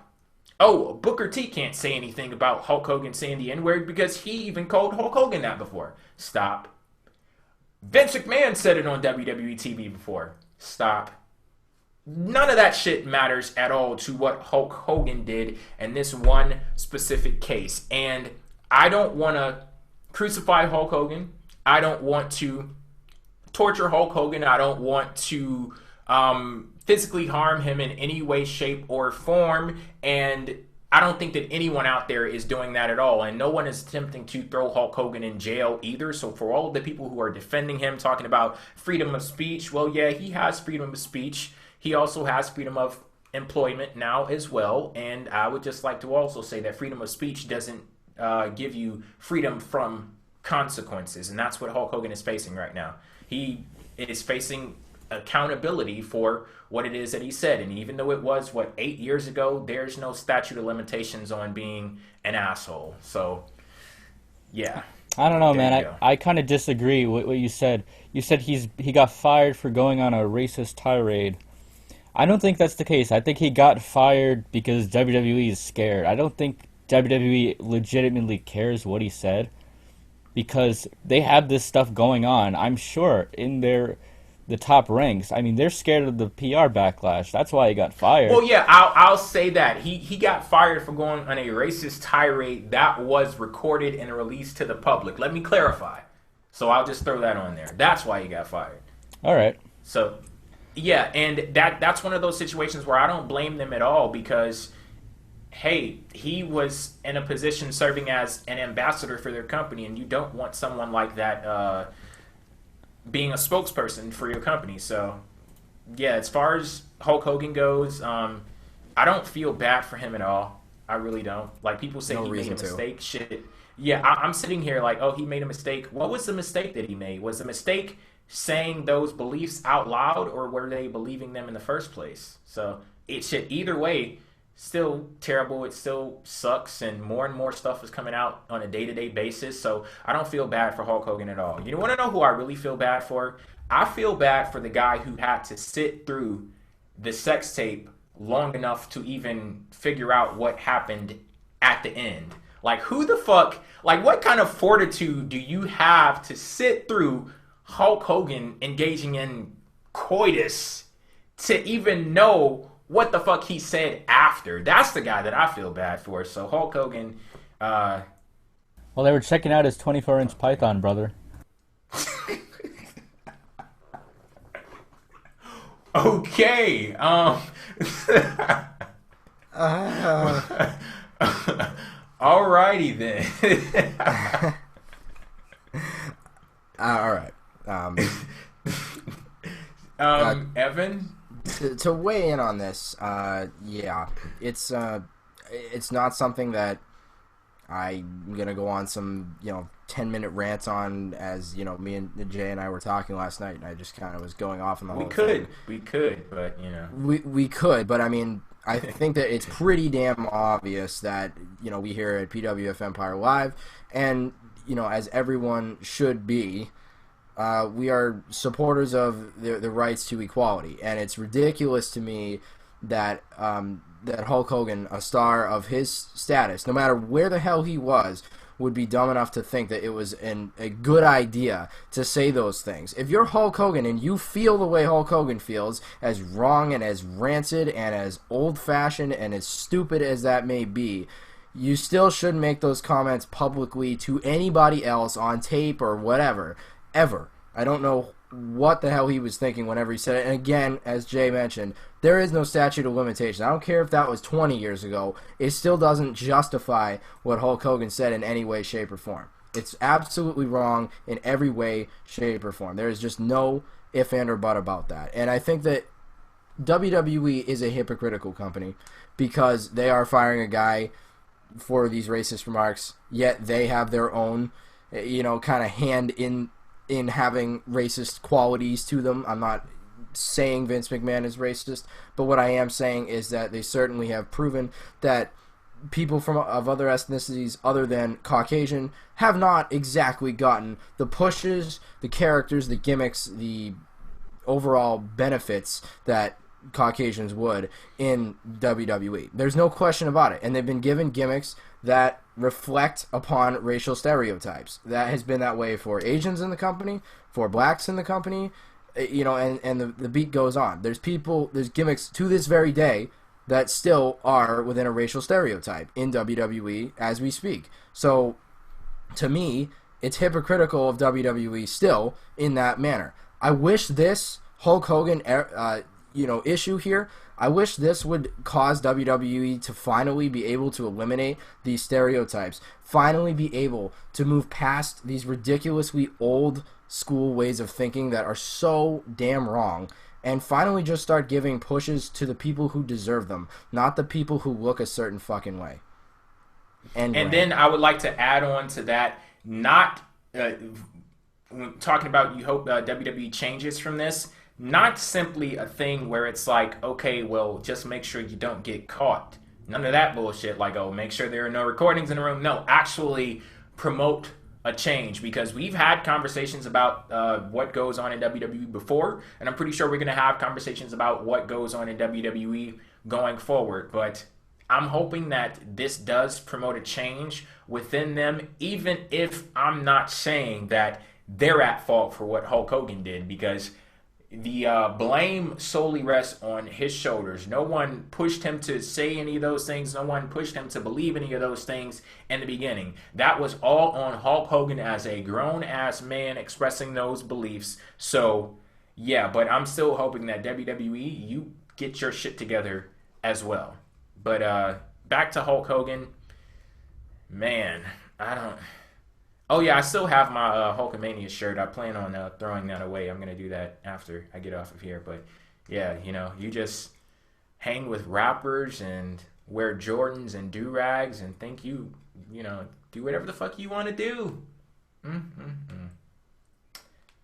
Oh, Booker T can't say anything about Hulk Hogan saying the N-word because he even called Hulk Hogan that before. Stop. Vince McMahon said it on WWE TV before. Stop. None of that shit matters at all to what Hulk Hogan did in this one specific case. And I don't want to crucify Hulk Hogan. I don't want to torture Hulk Hogan. I don't want to physically harm him in any way, shape, or form. And I don't think that anyone out there is doing that at all. And no one is attempting to throw Hulk Hogan in jail either. So for all of the people who are defending him, talking about freedom of speech, well, yeah, he has freedom of speech. He also has freedom of employment now as well. And I would just like to also say that freedom of speech doesn't give you freedom from consequences. And that's what Hulk Hogan is facing right now. He is facing accountability for what it is that he said. And even though it was, 8 years ago, there's no statute of limitations on being an asshole. So, yeah. I don't know, man. I kind of disagree with what you said. You said he got fired for going on a racist tirade. I don't think that's the case. I think he got fired because WWE is scared. I don't think WWE legitimately cares what he said because they have this stuff going on, I'm sure, in the top ranks. I mean, they're scared of the PR backlash. That's why he got fired. Well, yeah, I'll say that. He got fired for going on a racist tirade that was recorded and released to the public. Let me clarify. So I'll just throw that on there. That's why he got fired. All right. So... yeah, and that's one of those situations where I don't blame them at all because, hey, he was in a position serving as an ambassador for their company, and you don't want someone like that being a spokesperson for your company. So, yeah, as far as Hulk Hogan goes, I don't feel bad for him at all. I really don't. Like, people say he made a mistake. Shit. Yeah, I'm sitting here like, oh, he made a mistake. What was the mistake that he made? Was the mistake saying those beliefs out loud, or were they believing them in the first place? So it should either way still terrible. It still sucks, and more stuff is coming out on a day-to-day basis. So I don't feel bad for Hulk Hogan at all. You want to know who I really feel bad for? I feel bad for the guy who had to sit through the sex tape long enough to even figure out what happened at the end. Like, who the fuck, like, what kind of fortitude do you have to sit through Hulk Hogan engaging in coitus to even know what the fuck he said after? That's the guy that I feel bad for. So Hulk Hogan, well, they were checking out his 24-inch python, brother. Okay. Alrighty then. All right. Evan? To weigh in on this, yeah, it's not something that I'm gonna go on some 10-minute rants on, as me and Jay and I were talking last night, and I just kind of was going off on the whole thing. We could, but we could, but I mean, I think that it's pretty damn obvious that we here at PWF Empire Live, and as everyone should be, we are supporters of the rights to equality, and it's ridiculous to me that that Hulk Hogan, a star of his status, no matter where the hell he was, would be dumb enough to think that it was a good idea to say those things. If you're Hulk Hogan and you feel the way Hulk Hogan feels, as wrong and as rancid and as old-fashioned and as stupid as that may be, you still shouldn't make those comments publicly to anybody else on tape or whatever, ever. I don't know what the hell he was thinking whenever he said it. And again, as Jay mentioned, there is no statute of limitation. I don't care if that was 20 years ago. It still doesn't justify what Hulk Hogan said in any way, shape, or form. It's absolutely wrong in every way, shape, or form. There is just no if, and, or but about that. And I think that WWE is a hypocritical company because they are firing a guy for these racist remarks, yet they have their own, kind of hand in having racist qualities to them. I'm not saying Vince McMahon is racist, but what I am saying is that they certainly have proven that people of other ethnicities other than Caucasian have not exactly gotten the pushes, the characters, the gimmicks, the overall benefits that Caucasians would in WWE. There's no question about it. And they've been given gimmicks that reflect upon racial stereotypes. That has been that way for Asians in the company, for blacks in the company, and the beat goes on. There's gimmicks to this very day that still are within a racial stereotype in WWE as we speak. So, to me, it's hypocritical of WWE still in that manner. I wish this Hulk Hogan issue here, I wish this would cause WWE to finally be able to eliminate these stereotypes, finally be able to move past these ridiculously old school ways of thinking that are so damn wrong, and finally just start giving pushes to the people who deserve them, not the people who look a certain fucking way. And then I would like to add on to that, not talking about you hope WWE changes from this, not simply a thing where it's like, okay, well, just make sure you don't get caught. None of that bullshit, like, oh, make sure there are no recordings in the room. No, actually promote a change, because we've had conversations about what goes on in WWE before, and I'm pretty sure we're going to have conversations about what goes on in WWE going forward. But I'm hoping that this does promote a change within them, even if I'm not saying that they're at fault for what Hulk Hogan did, because the blame solely rests on his shoulders. No one pushed him to say any of those things. No one pushed him to believe any of those things in the beginning. That was all on Hulk Hogan as a grown-ass man expressing those beliefs. So, yeah, but I'm still hoping that WWE, you get your shit together as well. But back to Hulk Hogan. Man, I don't... Oh, yeah, I still have my Hulkamania shirt. I plan on throwing that away. I'm going to do that after I get off of here. But, yeah, you just hang with rappers and wear Jordans and do-rags and think do whatever the fuck you want to do.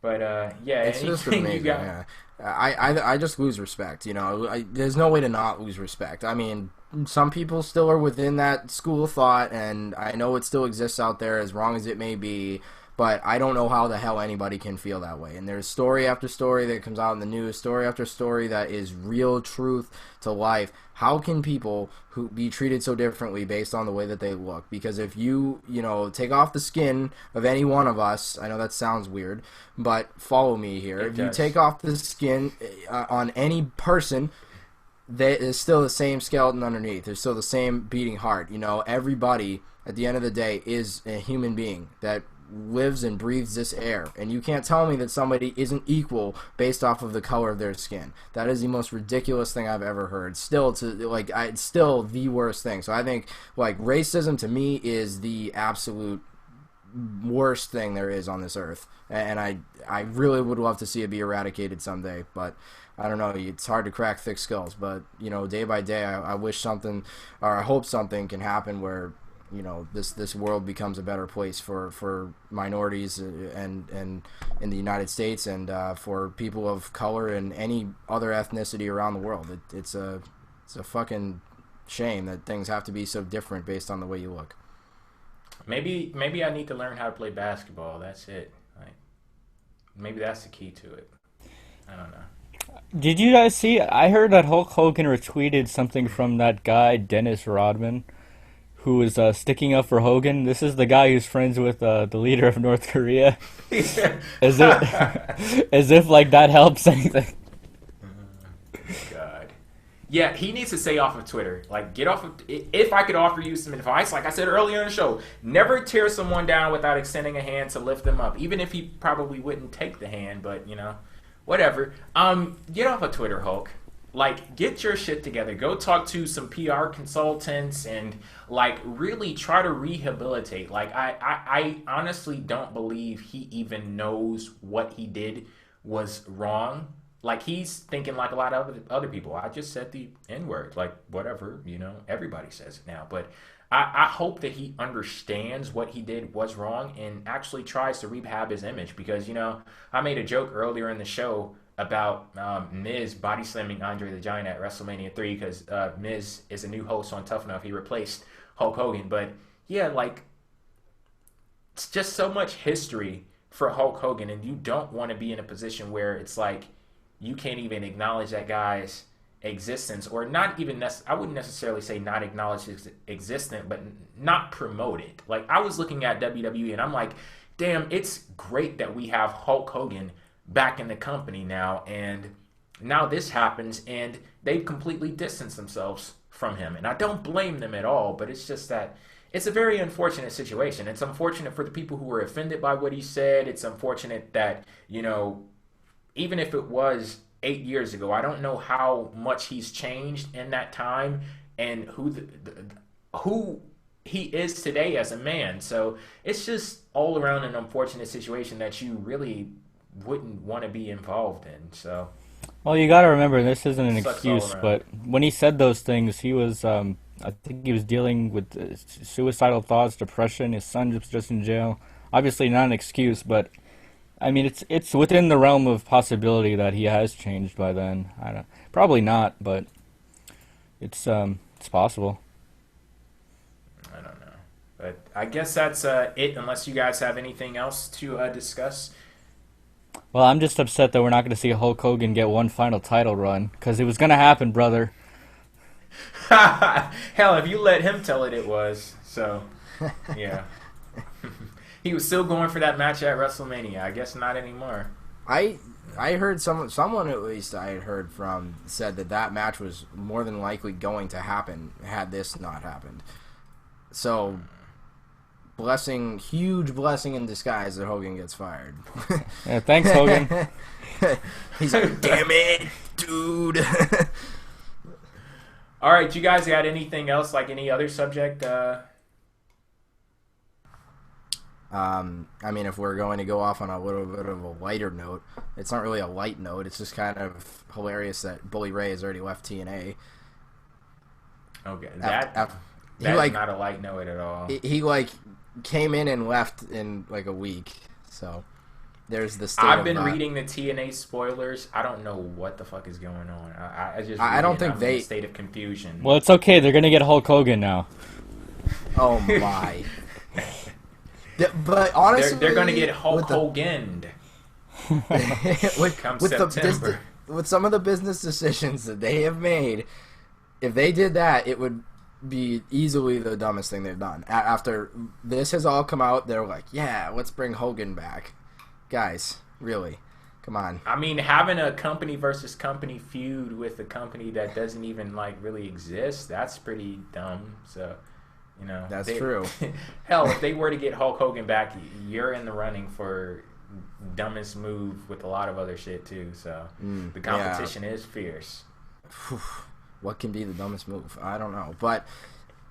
But, yeah, it's just amazing, you got... Yeah. I just lose respect, there's no way to not lose respect. I mean, some people still are within that school of thought, and I know it still exists out there, as wrong as it may be, but I don't know how the hell anybody can feel that way. And there's story after story that comes out in the news, story after story that is real truth to life. How can people who be treated so differently based on the way that they look? Because if you take off the skin of any one of us, I know that sounds weird, but follow me here. If you take off the skin on any person, there's still the same skeleton underneath. There's still the same beating heart. Everybody at the end of the day is a human being that lives and breathes this air, and you can't tell me that somebody isn't equal based off of the color of their skin. That is the most ridiculous thing I've ever heard. It's still the worst thing. So I think racism to me is the absolute worst thing there is on this earth, and I really would love to see it be eradicated someday, but I don't know, it's hard to crack thick skulls. But day by day I wish something, or I hope something can happen where this world becomes a better place for minorities and in the United States, and for people of color and any other ethnicity around the world. It's a fucking shame that things have to be so different based on the way you look. Maybe I need to learn how to play basketball. That's it. Maybe that's the key to it. I don't know. Did you guys see? I heard that Hulk Hogan retweeted something from that guy Dennis Rodman, who was sticking up for Hogan. This is the guy who's friends with the leader of North Korea. As if that helps anything. God. Yeah, he needs to stay off of Twitter. Like, get off of... If I could offer you some advice, like I said earlier in the show, never tear someone down without extending a hand to lift them up. Even if he probably wouldn't take the hand, but, you know, whatever. Get off of Twitter, Hulk. Like, get your shit together. Go talk to some PR consultants and, like, really try to rehabilitate. Like, I honestly don't believe he even knows what he did was wrong. Like, he's thinking like a lot of other people. I just said the N-word. Like, whatever, you know, everybody says it now. But I hope that he understands what he did was wrong and actually tries to rehab his image. Because, you know, I made a joke earlier in the show about Miz body slamming Andre the Giant at WrestleMania 3 because Miz is a new host on Tough Enough. He replaced Hulk Hogan. But, yeah, like, it's just so much history for Hulk Hogan. And you don't want to be in a position where it's like, you can't even acknowledge that guy's existence, or not even I wouldn't necessarily say not acknowledge his existence, but not promote it. Like, I was looking at WWE and I'm like, damn, it's great that we have Hulk Hogan back in the company now, and now this happens and they've completely distanced themselves from him. And I don't blame them at all, but it's just that it's a very unfortunate situation. It's unfortunate for the people who were offended by what he said. It's unfortunate that, you know, even if it was 8 years ago, I don't know how much he's changed in that time and who he is today as a man. So it's just all around an unfortunate situation that you really wouldn't want to be involved in. So, well, you got to remember, this isn't an excuse, but when he said those things, he was, I think he was dealing with suicidal thoughts, depression. His son was just in jail. Obviously not an excuse, but I mean, it's within the realm of possibility that he has changed by then. Probably not, but it's possible. I don't know, but I guess that's it. Unless you guys have anything else to discuss. Well, I'm just upset that we're not going to see Hulk Hogan get one final title run, because it was going to happen, brother. Hell, if you let him tell it was. So, yeah. He was still going for that match at WrestleMania. I guess not anymore. I heard someone at least I had heard from said that match was more than likely going to happen had this not happened. So, huge blessing in disguise that Hogan gets fired. Yeah, thanks, Hogan. He's like, damn it, dude. All right, you guys got anything else, like any other subject? I mean, if we're going to go off on a little bit of a lighter note, it's not really a light note. It's just kind of hilarious that Bully Ray has already left TNA. Okay, that's not a light note at all. He like came in and left in like a week, so there's the state I've been reading the TNA spoilers. I don't know what the fuck is going on. I don't think I'm in a state of confusion. Well, it's okay. They're gonna get Hulk Hogan now. Oh my. But honestly, they're going to get Hulk Hogan come September. With some of the business decisions that they have made, if they did that, it would be easily the dumbest thing they've done. After this has all come out, they're like, yeah, let's bring Hogan back. Guys, really, come on. I mean, having a company versus company feud with a company that doesn't even like really exist, that's pretty dumb. So, you know, that's true. Hell, if they were to get Hulk Hogan back, you're in the running for dumbest move with a lot of other shit too. So the competition is fierce. What can be the dumbest move? I don't know, but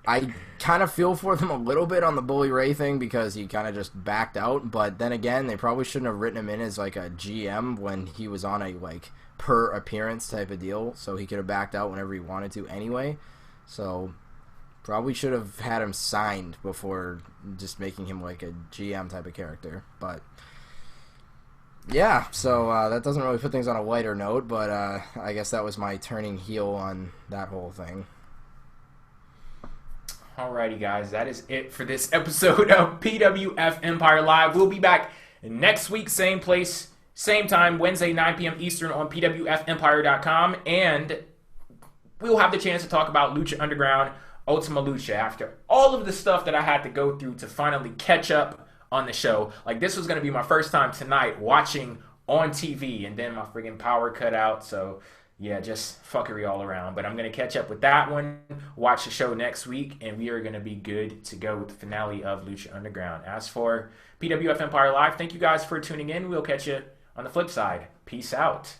I kind of feel for them a little bit on the Bully Ray thing because he kind of just backed out. But then again, they probably shouldn't have written him in as like a GM when he was on a like per appearance type of deal, so he could have backed out whenever he wanted to anyway. So probably should have had him signed before just making him like a GM type of character. But yeah, so that doesn't really put things on a lighter note, but I guess that was my turning heel on that whole thing. Alrighty, guys, that is it for this episode of PWF Empire Live. We'll be back next week, same place, same time, Wednesday, 9 p.m. Eastern on PWFempire.com, and we'll have the chance to talk about Lucha Underground, Ultima Lucha, after all of the stuff that I had to go through to finally catch up on the show. Like, this was going to be my first time tonight watching on TV, and then my friggin' power cut out, so yeah, just fuckery all around. But I'm going to catch up with that one, watch the show next week, and we are going to be good to go with the finale of Lucha Underground. As for PWF Empire Live, thank you guys for tuning in. We'll catch you on the flip side. Peace out.